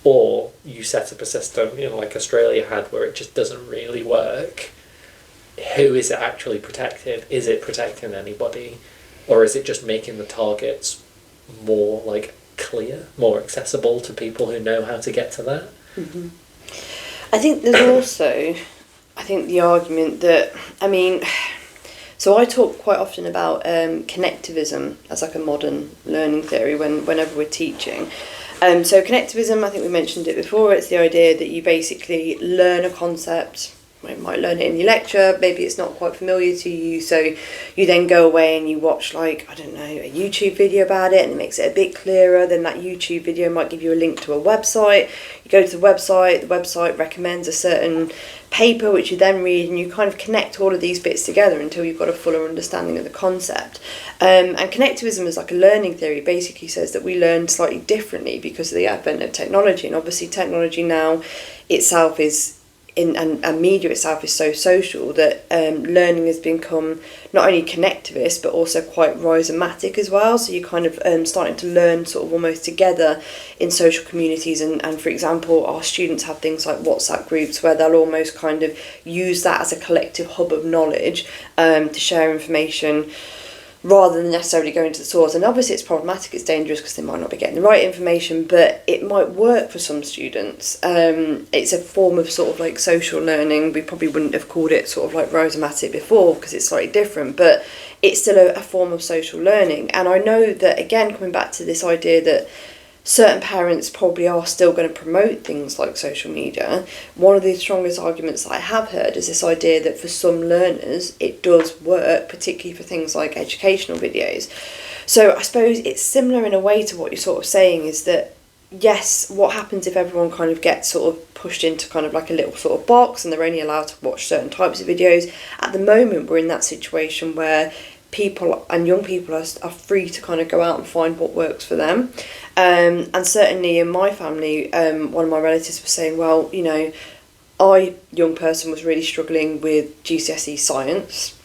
or you set up a system, you know, like Australia had, where it just doesn't really work, who is it actually protecting? Is it protecting anybody, or is it just making the targets more, like, clear, more accessible to people who know how to get to that? I think there's also, the argument that, I mean, so I talk quite often about connectivism as, like, a modern learning theory whenever we're teaching. So connectivism, I think we mentioned it before, it's the idea that you basically learn a concept. You might learn it in your lecture, maybe it's not quite familiar to you, so you then go away and you watch, like, I don't know, a YouTube video about it, and it makes it a bit clearer. Then that YouTube video might give you a link to a website. You go to the website recommends a certain paper which you then read, and you kind of connect all of these bits together until you've got a fuller understanding of the concept. And connectivism as, like, a learning theory basically says that we learn slightly differently because of the advent of technology, and obviously technology now itself is and media itself is so social that learning has become not only connectivist but also quite rhizomatic as well. So you're kind of starting to learn sort of almost together in social communities, and for example our students have things like WhatsApp groups where they'll almost kind of use that as a collective hub of knowledge to share information rather than necessarily going to the source. And obviously it's problematic, it's dangerous because they might not be getting the right information, but it might work for some students. It's a form of sort of like social learning. We probably wouldn't have called it sort of like rhizomatic before because it's slightly different, but it's still a form of social learning. And I know that, again, coming back to this idea that certain parents probably are still going to promote things like social media, one of the strongest arguments that I have heard is this idea that for some learners it does work, particularly for things like educational videos. So I suppose it's similar in a way to what you're sort of saying, is that yes, what happens if everyone kind of gets sort of pushed into kind of like a little sort of box and they're only allowed to watch certain types of videos? At the moment we're in that situation where people and young people are free to kind of go out and find what works for them. And certainly in my family, one of my relatives was saying, well, you know, young person, was really struggling with GCSE science,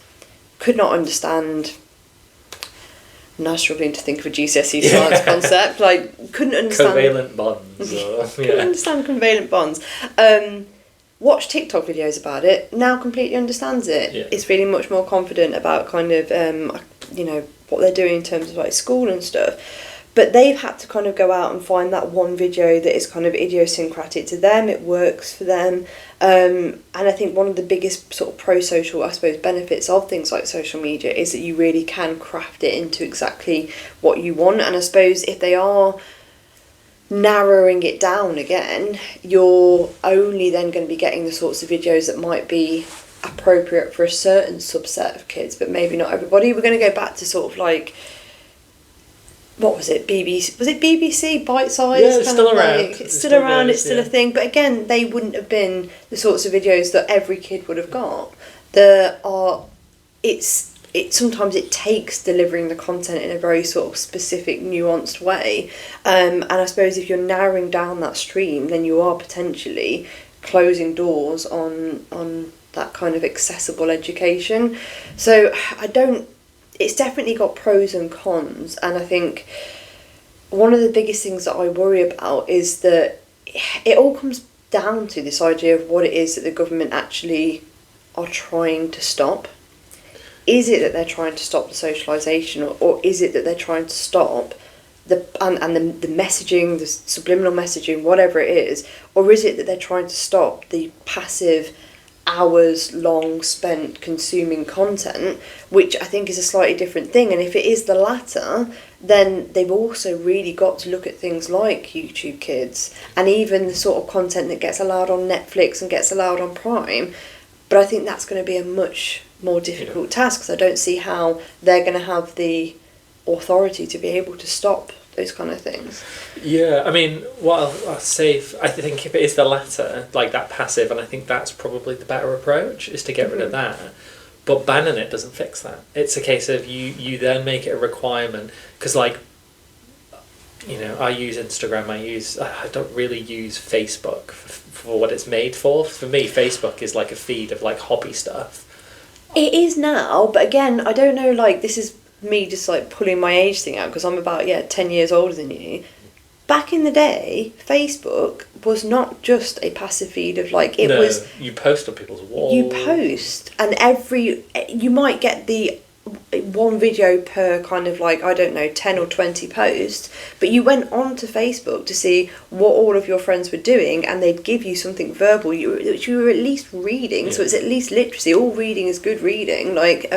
could not understand, I'm now struggling to think of a GCSE science concept, like couldn't understand... Covalent bonds. Couldn't understand covalent bonds. Watched TikTok videos about it, now completely understands it. Yeah. Is feeling much more confident about kind of, you know, what they're doing in terms of like school and stuff. But they've had to kind of go out and find that one video that is kind of idiosyncratic to them, it works for them. And I think one of the biggest sort of pro-social, I suppose, benefits of things like social media is that you really can craft it into exactly what you want. And I suppose if they are narrowing it down again, you're only then going to be getting the sorts of videos that might be appropriate for a certain subset of kids, but maybe not everybody. We're going to go back to sort of like, what was it, BBC? Was it BBC Bite Size? Yeah, it's still around. It's still around, it's still a thing. But again, they wouldn't have been the sorts of videos that every kid would have got. Sometimes it takes delivering the content in a very sort of specific, nuanced way. And I suppose if you're narrowing down that stream, then you are potentially closing doors on that kind of accessible education. So it's definitely got pros and cons, and I think one of the biggest things that I worry about is that it all comes down to this idea of what it is that the government actually are trying to stop. Is it that they're trying to stop the socialisation, or is it that they're trying to stop the messaging, the subliminal messaging, whatever it is, or is it that they're trying to stop the passive hours long spent consuming content, which I think is a slightly different thing? And if it is the latter, then they've also really got to look at things like YouTube Kids and even the sort of content that gets allowed on Netflix and gets allowed on Prime. But I think that's going to be a much more difficult task, because I don't see how they're going to have the authority to be able to stop those kind of things. Yeah, I mean, what I'll say, I think if it is the latter, like that passive, and I think that's probably the better approach, is to get rid of that. But banning it doesn't fix that. It's a case of you then make it a requirement, because like, you know, I use Instagram, I don't really use Facebook for what it's made for. For me, Facebook is like a feed of like hobby stuff. It is now, but again, I don't know, like, this is me just like pulling my age thing out because I'm about 10 years older than you. Back in the day, Facebook was not just a passive feed of like was you post on people's walls. You post, and you might get the one video per kind of like, I don't know, 10 or 20 posts, but you went on to Facebook to see what all of your friends were doing, and they'd give you something verbal which you were at least reading. So it's at least literacy. All reading is good reading, like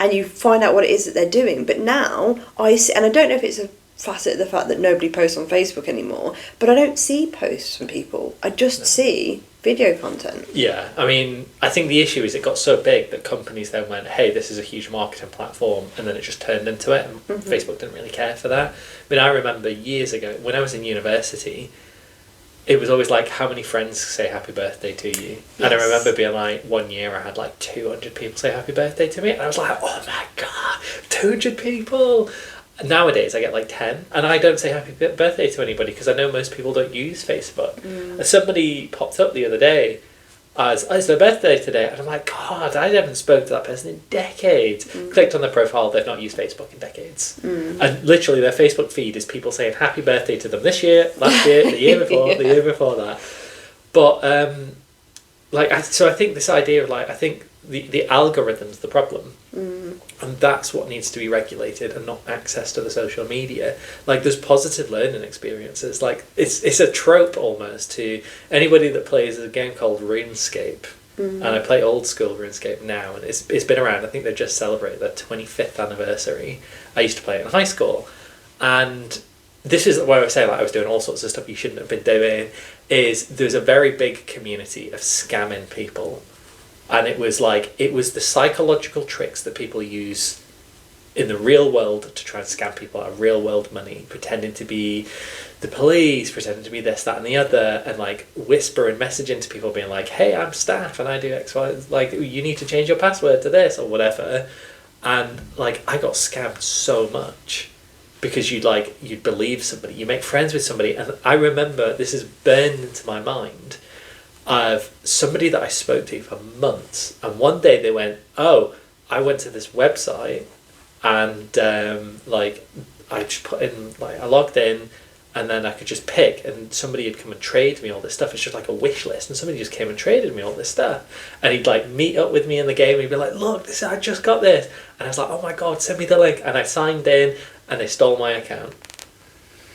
and you find out what it is that they're doing. But now I see, and I don't know if it's a facet of the fact that nobody posts on Facebook anymore, but I don't see posts from people. I just see video content. Yeah, I mean, I think the issue is it got so big that companies then went, hey, this is a huge marketing platform, and then it just turned into it, and Facebook didn't really care for that. I mean, I remember years ago, when I was in university, it was always like, how many friends say happy birthday to you? Yes. And I remember being like, one year I had like 200 people say happy birthday to me, and I was like, oh my god, 200 people! Nowadays I get like 10, and I don't say happy birthday to anybody because I know most people don't use Facebook. Somebody popped up the other day as, oh, it's their birthday today. And I'm like, God, I haven't spoken to that person in decades. Clicked on their profile, they've not used Facebook in decades. And literally their Facebook feed is people saying happy birthday to them this year, last year, the year before, the year before that. But, so I think this idea of I think the algorithm's the problem. And that's what needs to be regulated, and not access to the social media. There's positive learning experiences. It's a trope almost to anybody that plays a game called RuneScape. And I play old school RuneScape now, and it's been around. I think they just celebrated their 25th anniversary. I used to play it in high school, and this is where I say I was doing all sorts of stuff you shouldn't have been doing. There's a very big community of scamming people. And it was the psychological tricks that people use in the real world to try and scam people out of real world money, pretending to be the police, pretending to be this, that, and the other, and whisper and messaging to people, being like, "Hey, I'm staff and I do X, Y, you need to change your password to this or whatever." And I got scammed so much because you'd believe somebody, you make friends with somebody, and I remember this is burned into my mind. Of somebody that I spoke to for months, and one day they went, "Oh, I went to this website, and I just put in I logged in, and then I could just pick, and somebody had come and trade me all this stuff. It's just a wish list, and somebody just came and traded me all this stuff, and he'd meet up with me in the game, and he'd be like, 'Look, I just got this,' and I was like, 'Oh my God, send me the link,' and I signed in, and they stole my account.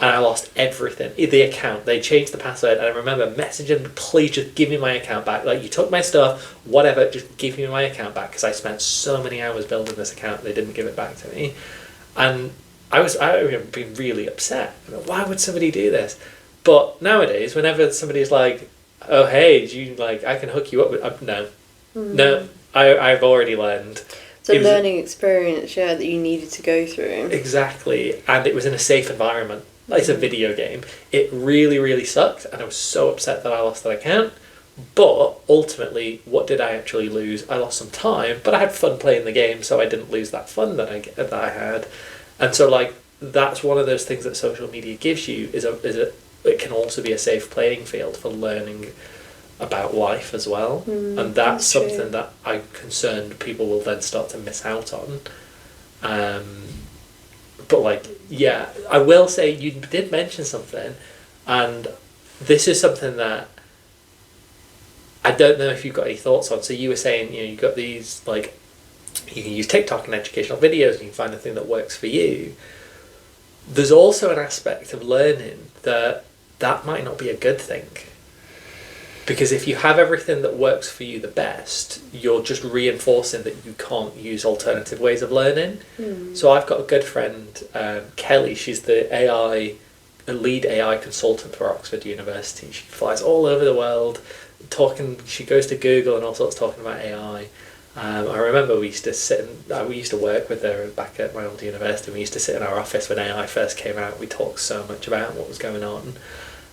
And I lost everything. The account. They changed the password. And I remember messaging, please just give me my account back. You took my stuff, whatever, just give me my account back. Because I spent so many hours building this account, they didn't give it back to me. And I remember being really upset. Why would somebody do this? But nowadays, whenever somebody's like, "Oh, hey, do you, I can hook you up with..." No. No. I've already learned. It's a learning experience, that you needed to go through. Exactly. And it was in a safe environment. It's a video game. It really, really sucked, and I was so upset that I lost that account. But ultimately, what did I actually lose? I lost some time, but I had fun playing the game, so I didn't lose that fun that I had. And so, that's one of those things that social media gives you it can also be a safe playing field for learning about life as well. And that's something that I'm concerned people will then start to miss out on. But I will say you did mention something, and this is something that I don't know if you've got any thoughts on. So you were saying, you've got these, you can use TikTok and educational videos, and you can find the thing that works for you. There's also an aspect of learning that might not be a good thing. Because if you have everything that works for you the best, you're just reinforcing that you can't use alternative ways of learning. So I've got a good friend, Kelly. She's the lead AI consultant for Oxford University. She flies all over the world, she goes to Google and all sorts, talking about AI. I remember we used to work with her back at my old university. We used to sit in our office when AI first came out. We talked so much about what was going on.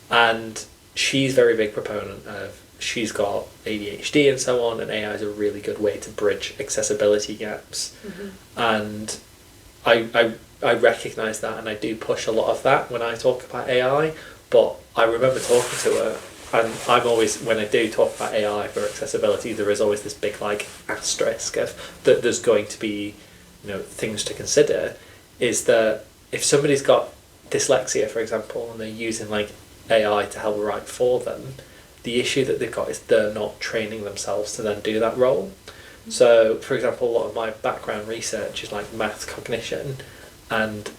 And she's a very big proponent of, she's got ADHD and so on, and AI is a really good way to bridge accessibility gaps. And I recognise that, and I do push a lot of that when I talk about AI. But I remember talking to her, and I'm always, when I do talk about AI for accessibility, there is always this big asterisk of that there's going to be things to consider. Is that if somebody's got dyslexia, for example, and they're using AI to help write for them, the issue that they've got is they're not training themselves to then do that role. So, for example, a lot of my background research is maths cognition, and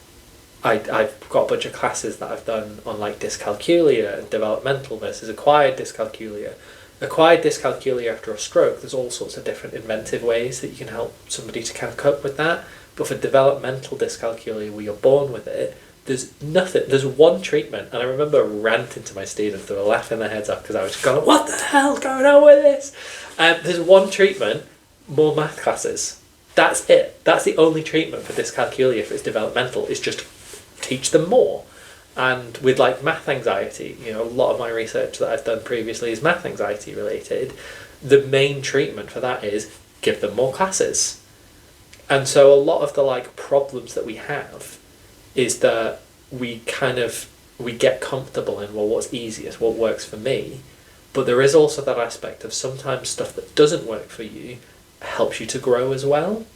I've got a bunch of classes that I've done on dyscalculia and developmental versus acquired dyscalculia. Acquired dyscalculia after a stroke, there's all sorts of different inventive ways that you can help somebody to kind of cope with that. But for developmental dyscalculia, where you're born with it, there's nothing. There's one treatment, and I remember ranting to my students. They were laughing their heads off because I was just going, "What the hell's going on with this?" There's one treatment: more math classes. That's it. That's the only treatment for dyscalculia if it's developmental. Is just teach them more. And with math anxiety, a lot of my research that I've done previously is math anxiety related. The main treatment for that is give them more classes. And so a lot of the problems that we have is that we get comfortable in, well, what's easiest, what works for me, But there is also that aspect of sometimes stuff that doesn't work for you helps you to grow as well.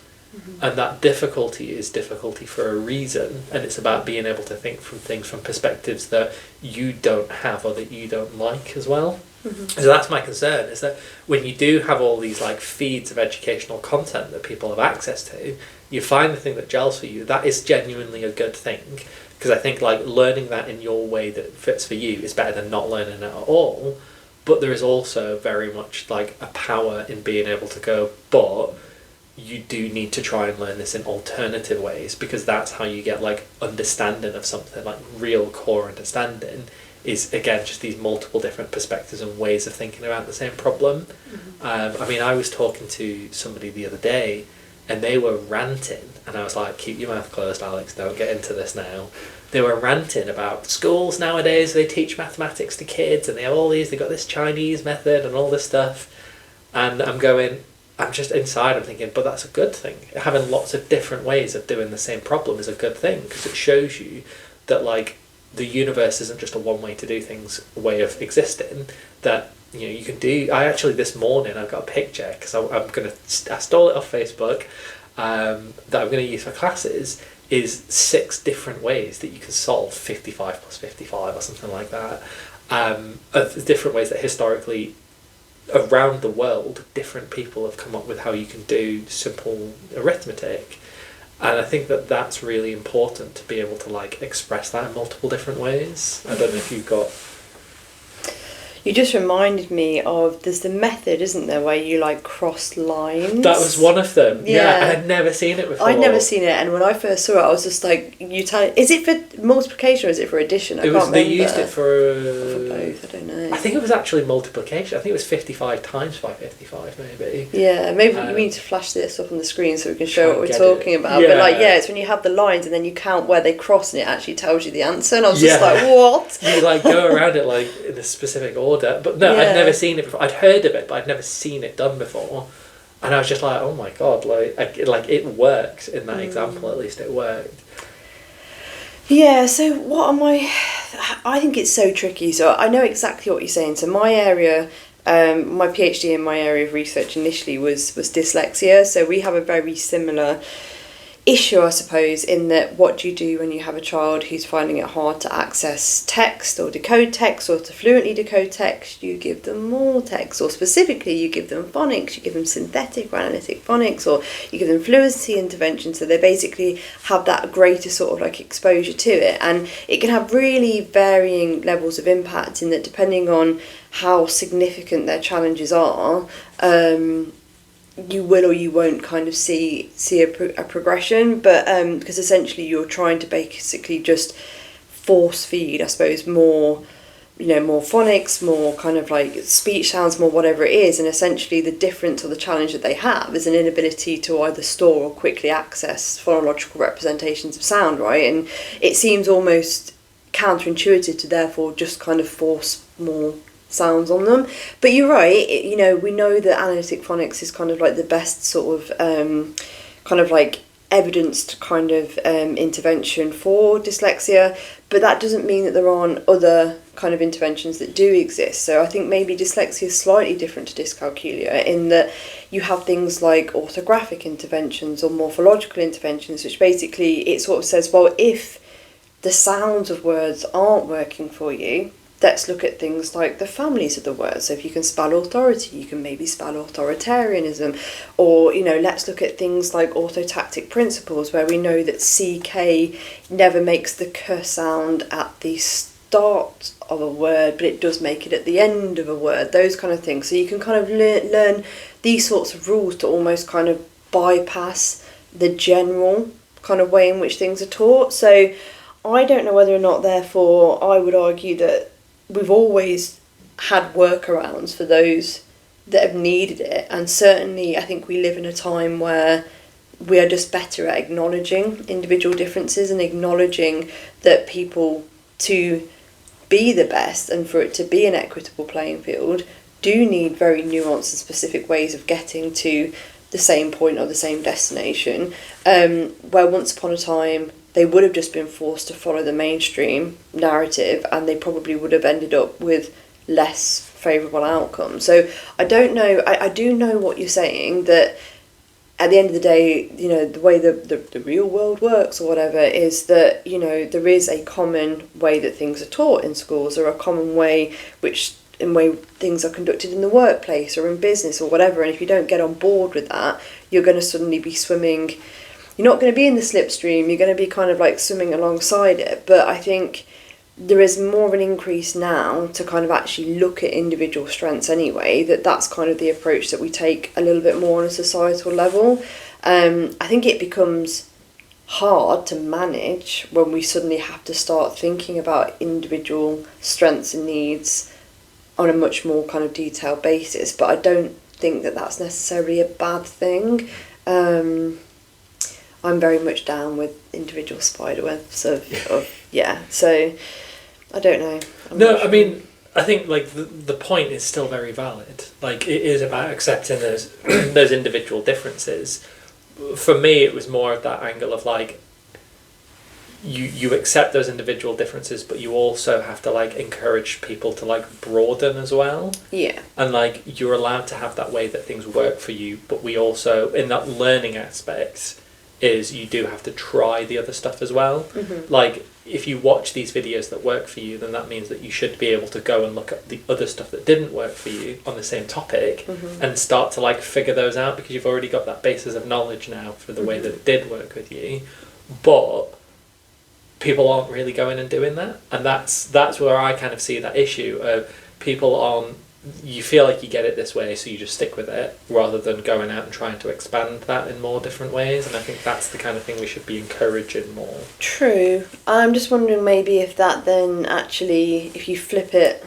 And that difficulty is difficulty for a reason, and it's about being able to think from things from perspectives that you don't have or that you don't like as well. So that's my concern, is that when you do have all these like feeds of educational content that people have access to, you find the thing that gels for you. That is genuinely a good thing, because I think like learning that in your way that fits for you is better than not learning it at all. But there is also very much like a power in being able to go, but you do need to try and learn this in alternative ways, because that's how you get like understanding of something, like real core understanding is again just these multiple different perspectives and ways of thinking about the same problem. I mean, I was talking to somebody the other day and they were ranting, and I was like, keep your mouth closed, Alex, don't get into this now. They were ranting about schools nowadays, they teach mathematics to kids and they have all these, they've got this Chinese method and all this stuff, and I'm just inside, I'm thinking, but that's a good thing. Having lots of different ways of doing the same problem is a good thing, because it shows you that like the universe isn't just a one way to do things way of existing, that you know you can do. I actually this morning I've got a picture, because I stole it off Facebook, that I'm going to use for classes, is 6 different ways that you can solve 55 plus 55 or something like that, of different ways that historically around the world different people have come up with how you can do simple arithmetic. And I think that that's really important, to be able to like express that in multiple different ways. I don't know if you've got... You just reminded me of, there's the method, isn't there, where you like cross lines? That was one of them. Yeah, I had never seen it before. I'd never seen it, and when I first saw it, I was just like, is it for multiplication or is it for addition? I can't remember. They used it for both, I don't know. I think it was actually multiplication. I think it was 55 times by 55, maybe. Yeah, maybe you need to flash this up on the screen so we can show what we're talking about. Yeah. But like, yeah, it's when you have the lines and then you count where they cross and it actually tells you the answer, and I was just like, what? You like go around it like in a specific order. But no, I'd never seen it before. I'd heard of it, but I'd never seen it done before. And I was just like, oh my god, like it worked in that example. At least it worked. Yeah. So what am I think it's so tricky. So I know exactly what you're saying. So my area, my PhD in my area of research initially was dyslexia. So we have a very similar issue, I suppose, in that what do you do when you have a child who's finding it hard to access text or decode text, or to fluently decode text? You give them more text, or specifically you give them phonics, you give them synthetic or analytic phonics, or you give them fluency intervention, so they basically have that greater sort of like exposure to it. And it can have really varying levels of impact, in that depending on how significant their challenges are, you will or you won't kind of see a progression, but because essentially you're trying to basically just force feed, I suppose, more phonics, more kind of like speech sounds, more whatever it is, and essentially the difference or the challenge that they have is an inability to either store or quickly access phonological representations of sound, right? And it seems almost counterintuitive to therefore just kind of force more sounds on them. But you're right, we know that analytic phonics is kind of like the best sort of kind of like evidenced kind of intervention for dyslexia, but that doesn't mean that there aren't other kind of interventions that do exist. So I think maybe dyslexia is slightly different to dyscalculia, in that you have things like orthographic interventions or morphological interventions, which basically it sort of says, well, if the sounds of words aren't working for you, let's look at things like the families of the words. So if you can spell authority, you can maybe spell authoritarianism. Or, let's look at things like orthotactic principles, where we know that CK never makes the K sound at the start of a word, but it does make it at the end of a word, those kind of things. So you can kind of learn these sorts of rules to almost kind of bypass the general kind of way in which things are taught. So I don't know whether or not, therefore, I would argue that we've always had workarounds for those that have needed it, and certainly I think we live in a time where we are just better at acknowledging individual differences and acknowledging that people, to be the best and for it to be an equitable playing field, do need very nuanced and specific ways of getting to the same point or the same destination, where once upon a time they would have just been forced to follow the mainstream narrative, and they probably would have ended up with less favourable outcome. So I don't know, I do know what you're saying, that at the end of the day, you know, the way the real world works or whatever is that, you know, there is a common way that things are taught in schools, or a common way in way things are conducted in the workplace or in business or whatever. And if you don't get on board with that, you're going to suddenly be swimming, you're not going to be in the slipstream, you're going to be kind of like swimming alongside it. But I think there is more of an increase now to kind of actually look at individual strengths anyway, that's kind of the approach that we take a little bit more on a societal level. I think it becomes hard to manage when we suddenly have to start thinking about individual strengths and needs on a much more kind of detailed basis, but I don't think that that's necessarily a bad thing. I'm very much down with individual spiderwebs of yeah, so I don't know. I mean, I think like the point is still very valid. Like, it is about accepting those those individual differences. For me, it was more of that angle of like, you accept those individual differences, but you also have to like encourage people to like broaden as well. Yeah. And like, you're allowed to have that way that things work for you, but we also, in that learning aspect, is you do have to try the other stuff as well. Mm-hmm. Like, if you watch these videos that work for you, then that means that you should be able to go and look at the other stuff that didn't work for you on the same topic, mm-hmm. and start to like figure those out, because you've already got that basis of knowledge now for the way that it did work with you. But people aren't really going and doing that, and that's where I kind of see that issue of people you feel like you get it this way, so you just stick with it, rather than going out and trying to expand that in more different ways. And I think that's the kind of thing we should be encouraging more. True. I'm just wondering maybe if that then actually, if you flip it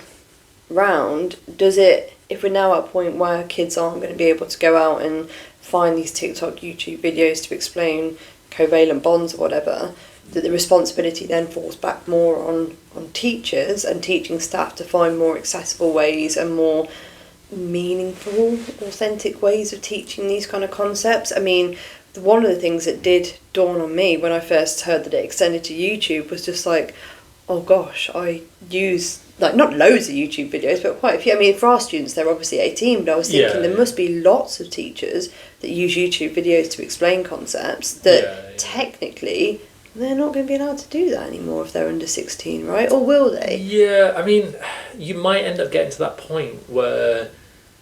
round, if we're now at a point where kids aren't going to be able to go out and find these TikTok, YouTube videos to explain covalent bonds or whatever, that the responsibility then falls back more on teachers and teaching staff to find more accessible ways and more meaningful, authentic ways of teaching these kind of concepts. I mean, one of the things that did dawn on me when I first heard that it extended to YouTube was just like, oh gosh, I use, like, not loads of YouTube videos, but quite a few. I mean, for our students, they're obviously 18, but I was thinking there must be lots of teachers that use YouTube videos to explain concepts that technically they're not going to be allowed to do that anymore if they're under 16, right? Or will they? Yeah, I mean, you might end up getting to that point where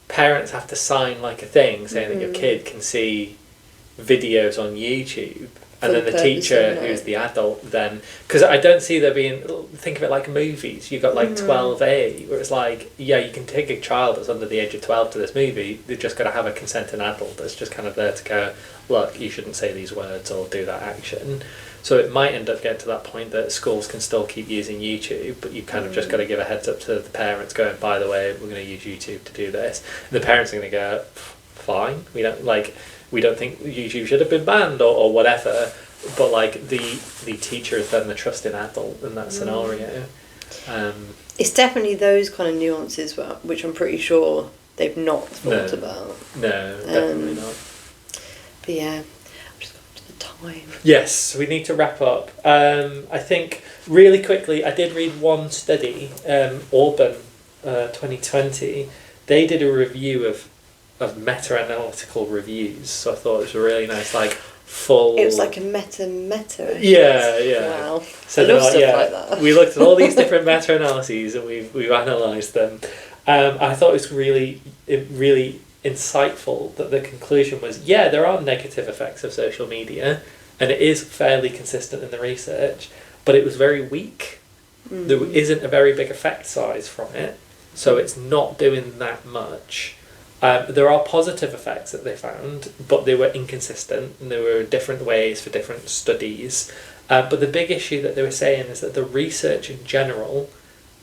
parents have to sign like a thing saying that your kid can see videos on YouTube, and then the teacher, who's the adult, then, because I don't see there being, think of it like movies. You've got like 12A, where it's like, yeah, you can take a child that's under the age of 12 to this movie, they're just going to have a consenting adult that's just kind of there to go, look, you shouldn't say these words or do that action. So it might end up getting to that point that schools can still keep using YouTube, but you kind of just got to give a heads up to the parents going, by the way, we're going to use YouTube to do this. And the parents are going to go, fine, we don't think YouTube should have been banned or whatever, but like the teacher is then the trusting adult in that scenario. It's definitely those kind of nuances which I'm pretty sure they've not thought about. No, definitely not. But yeah, I'm just going to the time. Yes, we need to wrap up. I think really quickly, I did read one study, Auburn 2020. They did a review of meta-analytical reviews, so I thought it was a really nice, like, full... It was like a meta. Yeah. Wow. So I love stuff like that. We looked at all these different meta-analyses and we've analysed them. I thought it was really insightful that the conclusion was, yeah, there are negative effects of social media, and it is fairly consistent in the research, but it was very weak. There isn't a very big effect size from it, so it's not doing that much. There are positive effects that they found, but they were inconsistent, and there were different ways for different studies. But the big issue that they were saying is that the research in general,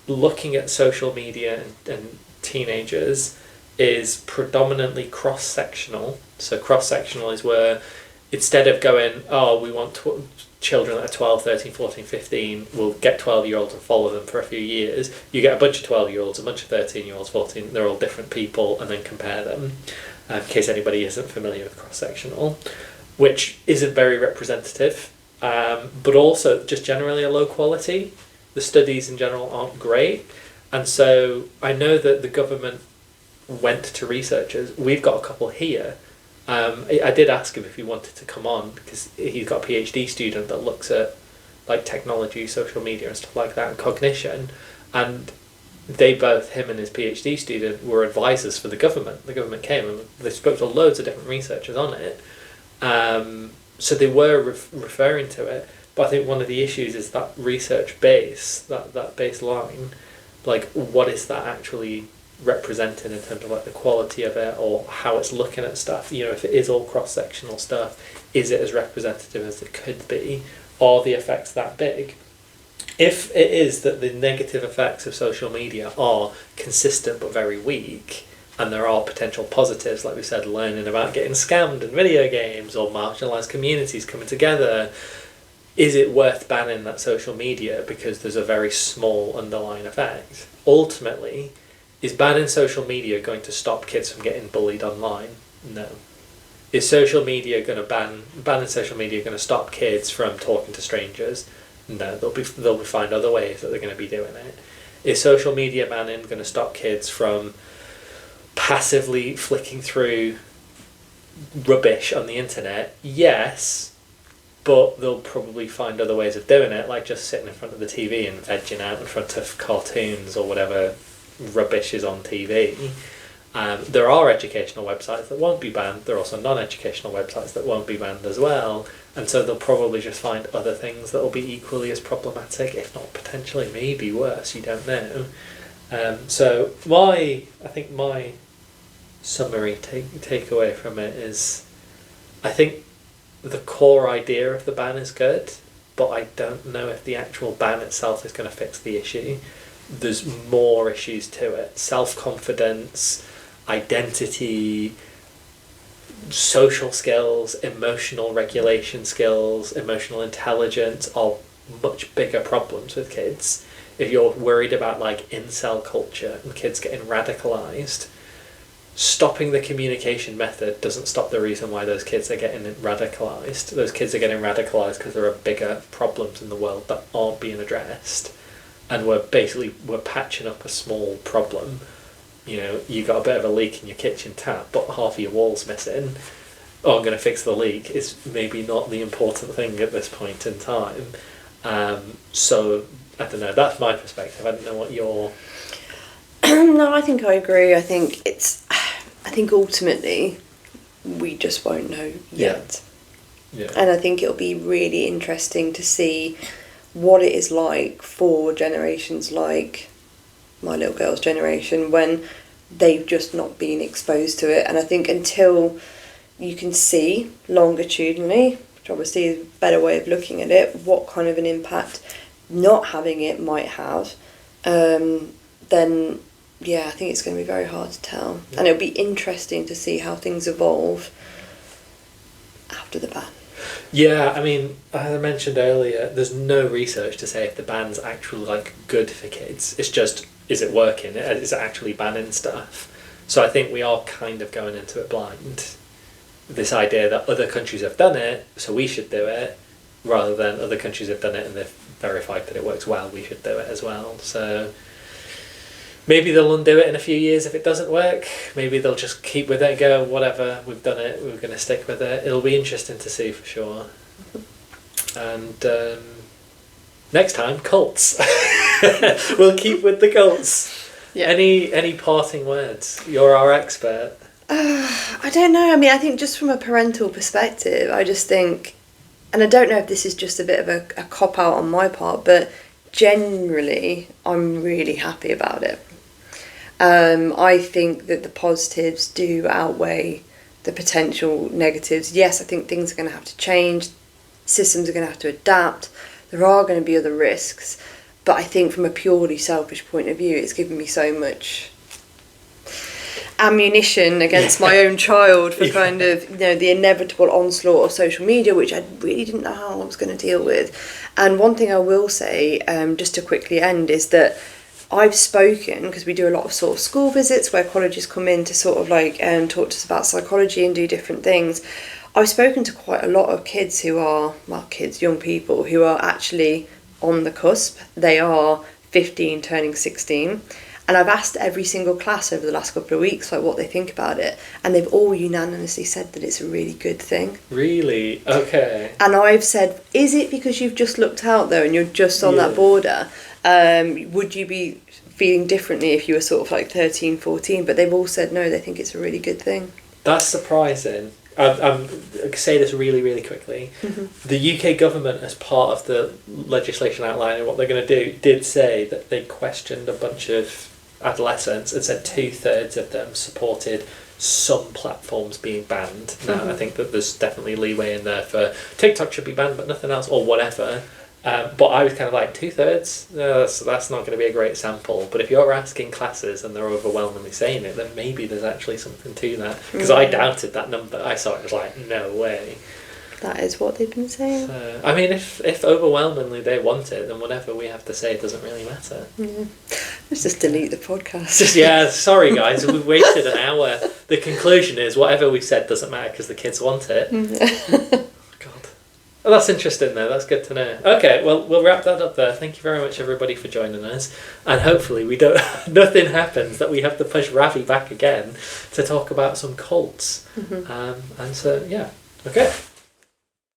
looking at social media and teenagers, is predominantly cross-sectional. So cross-sectional is where, instead of going, oh, we want children that are 12, 13, 14, 15, we'll get 12-year-olds and follow them for a few years. You get a bunch of 12-year-olds, a bunch of 13-year-olds, 14, they're all different people, and then compare them, in case anybody isn't familiar with cross-sectional, which isn't very representative, but also just generally a low quality. The studies in general aren't great. And so I know that the government went to researchers. We've got a couple here. I did ask him if he wanted to come on because he's got a PhD student that looks at like technology, social media and stuff like that, and cognition. And they both, him and his PhD student, were advisors for the government. The government came and they spoke to loads of different researchers on it. So they were referring to it. But I think one of the issues is that research base, that baseline, like what is that actually representing in terms of like the quality of it or how it's looking at stuff? You know, if it is all cross-sectional stuff, is it as representative as it could be? Are the effects that big? If it is that the negative effects of social media are consistent but very weak, and there are potential positives, like we said, learning about getting scammed in video games or marginalised communities coming together, is it worth banning that social media because there's a very small underlying effect? Ultimately, is banning social media going to stop kids from getting bullied online? No. Is social media going to banning social media going to stop kids from talking to strangers? No, they'll find other ways that they're going to be doing it. Is social media banning going to stop kids from passively flicking through rubbish on the internet? Yes, but they'll probably find other ways of doing it, like just sitting in front of the TV and vegging out in front of cartoons or whatever rubbish is on TV. There are educational websites that won't be banned. There are also non-educational websites that won't be banned as well. And so they'll probably just find other things that will be equally as problematic, if not potentially maybe worse, you don't know. So I think my summary takeaway from it is, I think the core idea of the ban is good, but I don't know if the actual ban itself is going to fix the issue. There's more issues to it. Self-confidence, identity, social skills, emotional regulation skills, emotional intelligence are much bigger problems with kids. If you're worried about like incel culture and kids getting radicalized, stopping the communication method doesn't stop the reason why those kids are getting radicalized. Those kids are getting radicalized because there are bigger problems in the world that aren't being addressed, and we're patching up a small problem. You know, you got a bit of a leak in your kitchen tap, but half of your wall's missing. Oh, I'm going to fix the leak is maybe not the important thing at this point in time. So, I don't know, that's my perspective. I don't know what your... No, I think I agree. I think ultimately we just won't know yet. Yeah. And I think it'll be really interesting to see what it is like for generations like my little girl's generation when they've just not been exposed to it. And I think until you can see longitudinally, which obviously is a better way of looking at it, what kind of an impact not having it might have, then yeah, I think it's going to be very hard to tell. Yeah. And it'll be interesting to see how things evolve after the ban. Yeah, I mean, as I mentioned earlier, there's no research to say if the ban's actually like good for kids. It's just, is it working? Is it actually banning stuff? So I think we are kind of going into it blind. This idea that other countries have done it, so we should do it, rather than other countries have done it and they've verified that it works well, we should do it as well. So maybe they'll undo it in a few years if it doesn't work. Maybe they'll just keep with it and go, whatever, we've done it, we're going to stick with it. It'll be interesting to see for sure. And next time, cults. We'll keep with the cults. Yeah. Any parting words? You're our expert. I don't know. I mean, I think just from a parental perspective, I just think, and I don't know if this is just a bit of a cop-out on my part, but generally, I'm really happy about it. I think that the positives do outweigh the potential negatives. Yes, I think things are going to have to change. Systems are going to have to adapt. There are going to be other risks. But I think from a purely selfish point of view, it's given me so much ammunition against my own child for kind of, you know, the inevitable onslaught of social media, which I really didn't know how I was going to deal with. And one thing I will say, just to quickly end, is that I've spoken, because we do a lot of sort of school visits where colleges come in to sort of like talk to us about psychology and do different things. I've spoken to quite a lot of kids who are, well, kids, young people who are actually on the cusp. They are 15 turning 16. And I've asked every single class over the last couple of weeks like what they think about it, and they've all unanimously said that it's a really good thing. Really? Okay. And I've said, is it because you've just looked out though and you're just on that border? Would you be feeling differently if you were sort of like 13, 14? But they've all said no, they think it's a really good thing. That's surprising. I say this really, really quickly. Mm-hmm. The UK government, as part of the legislation outlining what they're going to do, did say that they questioned a bunch of adolescents and said 2/3 of them supported some platforms being banned. Now, I think that there's definitely leeway in there for TikTok should be banned, but nothing else, or whatever. But I was kind of like 2/3. That's not going to be a great sample. But if you're asking classes and they're overwhelmingly saying it, then maybe there's actually something to that. Because I doubted that number. I saw it was like, no way. That is what they've been saying. So, I mean, if overwhelmingly they want it, then whatever we have to say doesn't really matter. Yeah. Let's just delete the podcast. Sorry guys, we've wasted an hour. The conclusion is whatever we said doesn't matter because the kids want it. God. Well, that's interesting though, that's good to know. Okay, well, we'll wrap that up there. Thank you very much everybody for joining us. And hopefully nothing happens that we have to push Ravi back again to talk about some cults. And so, yeah. Okay.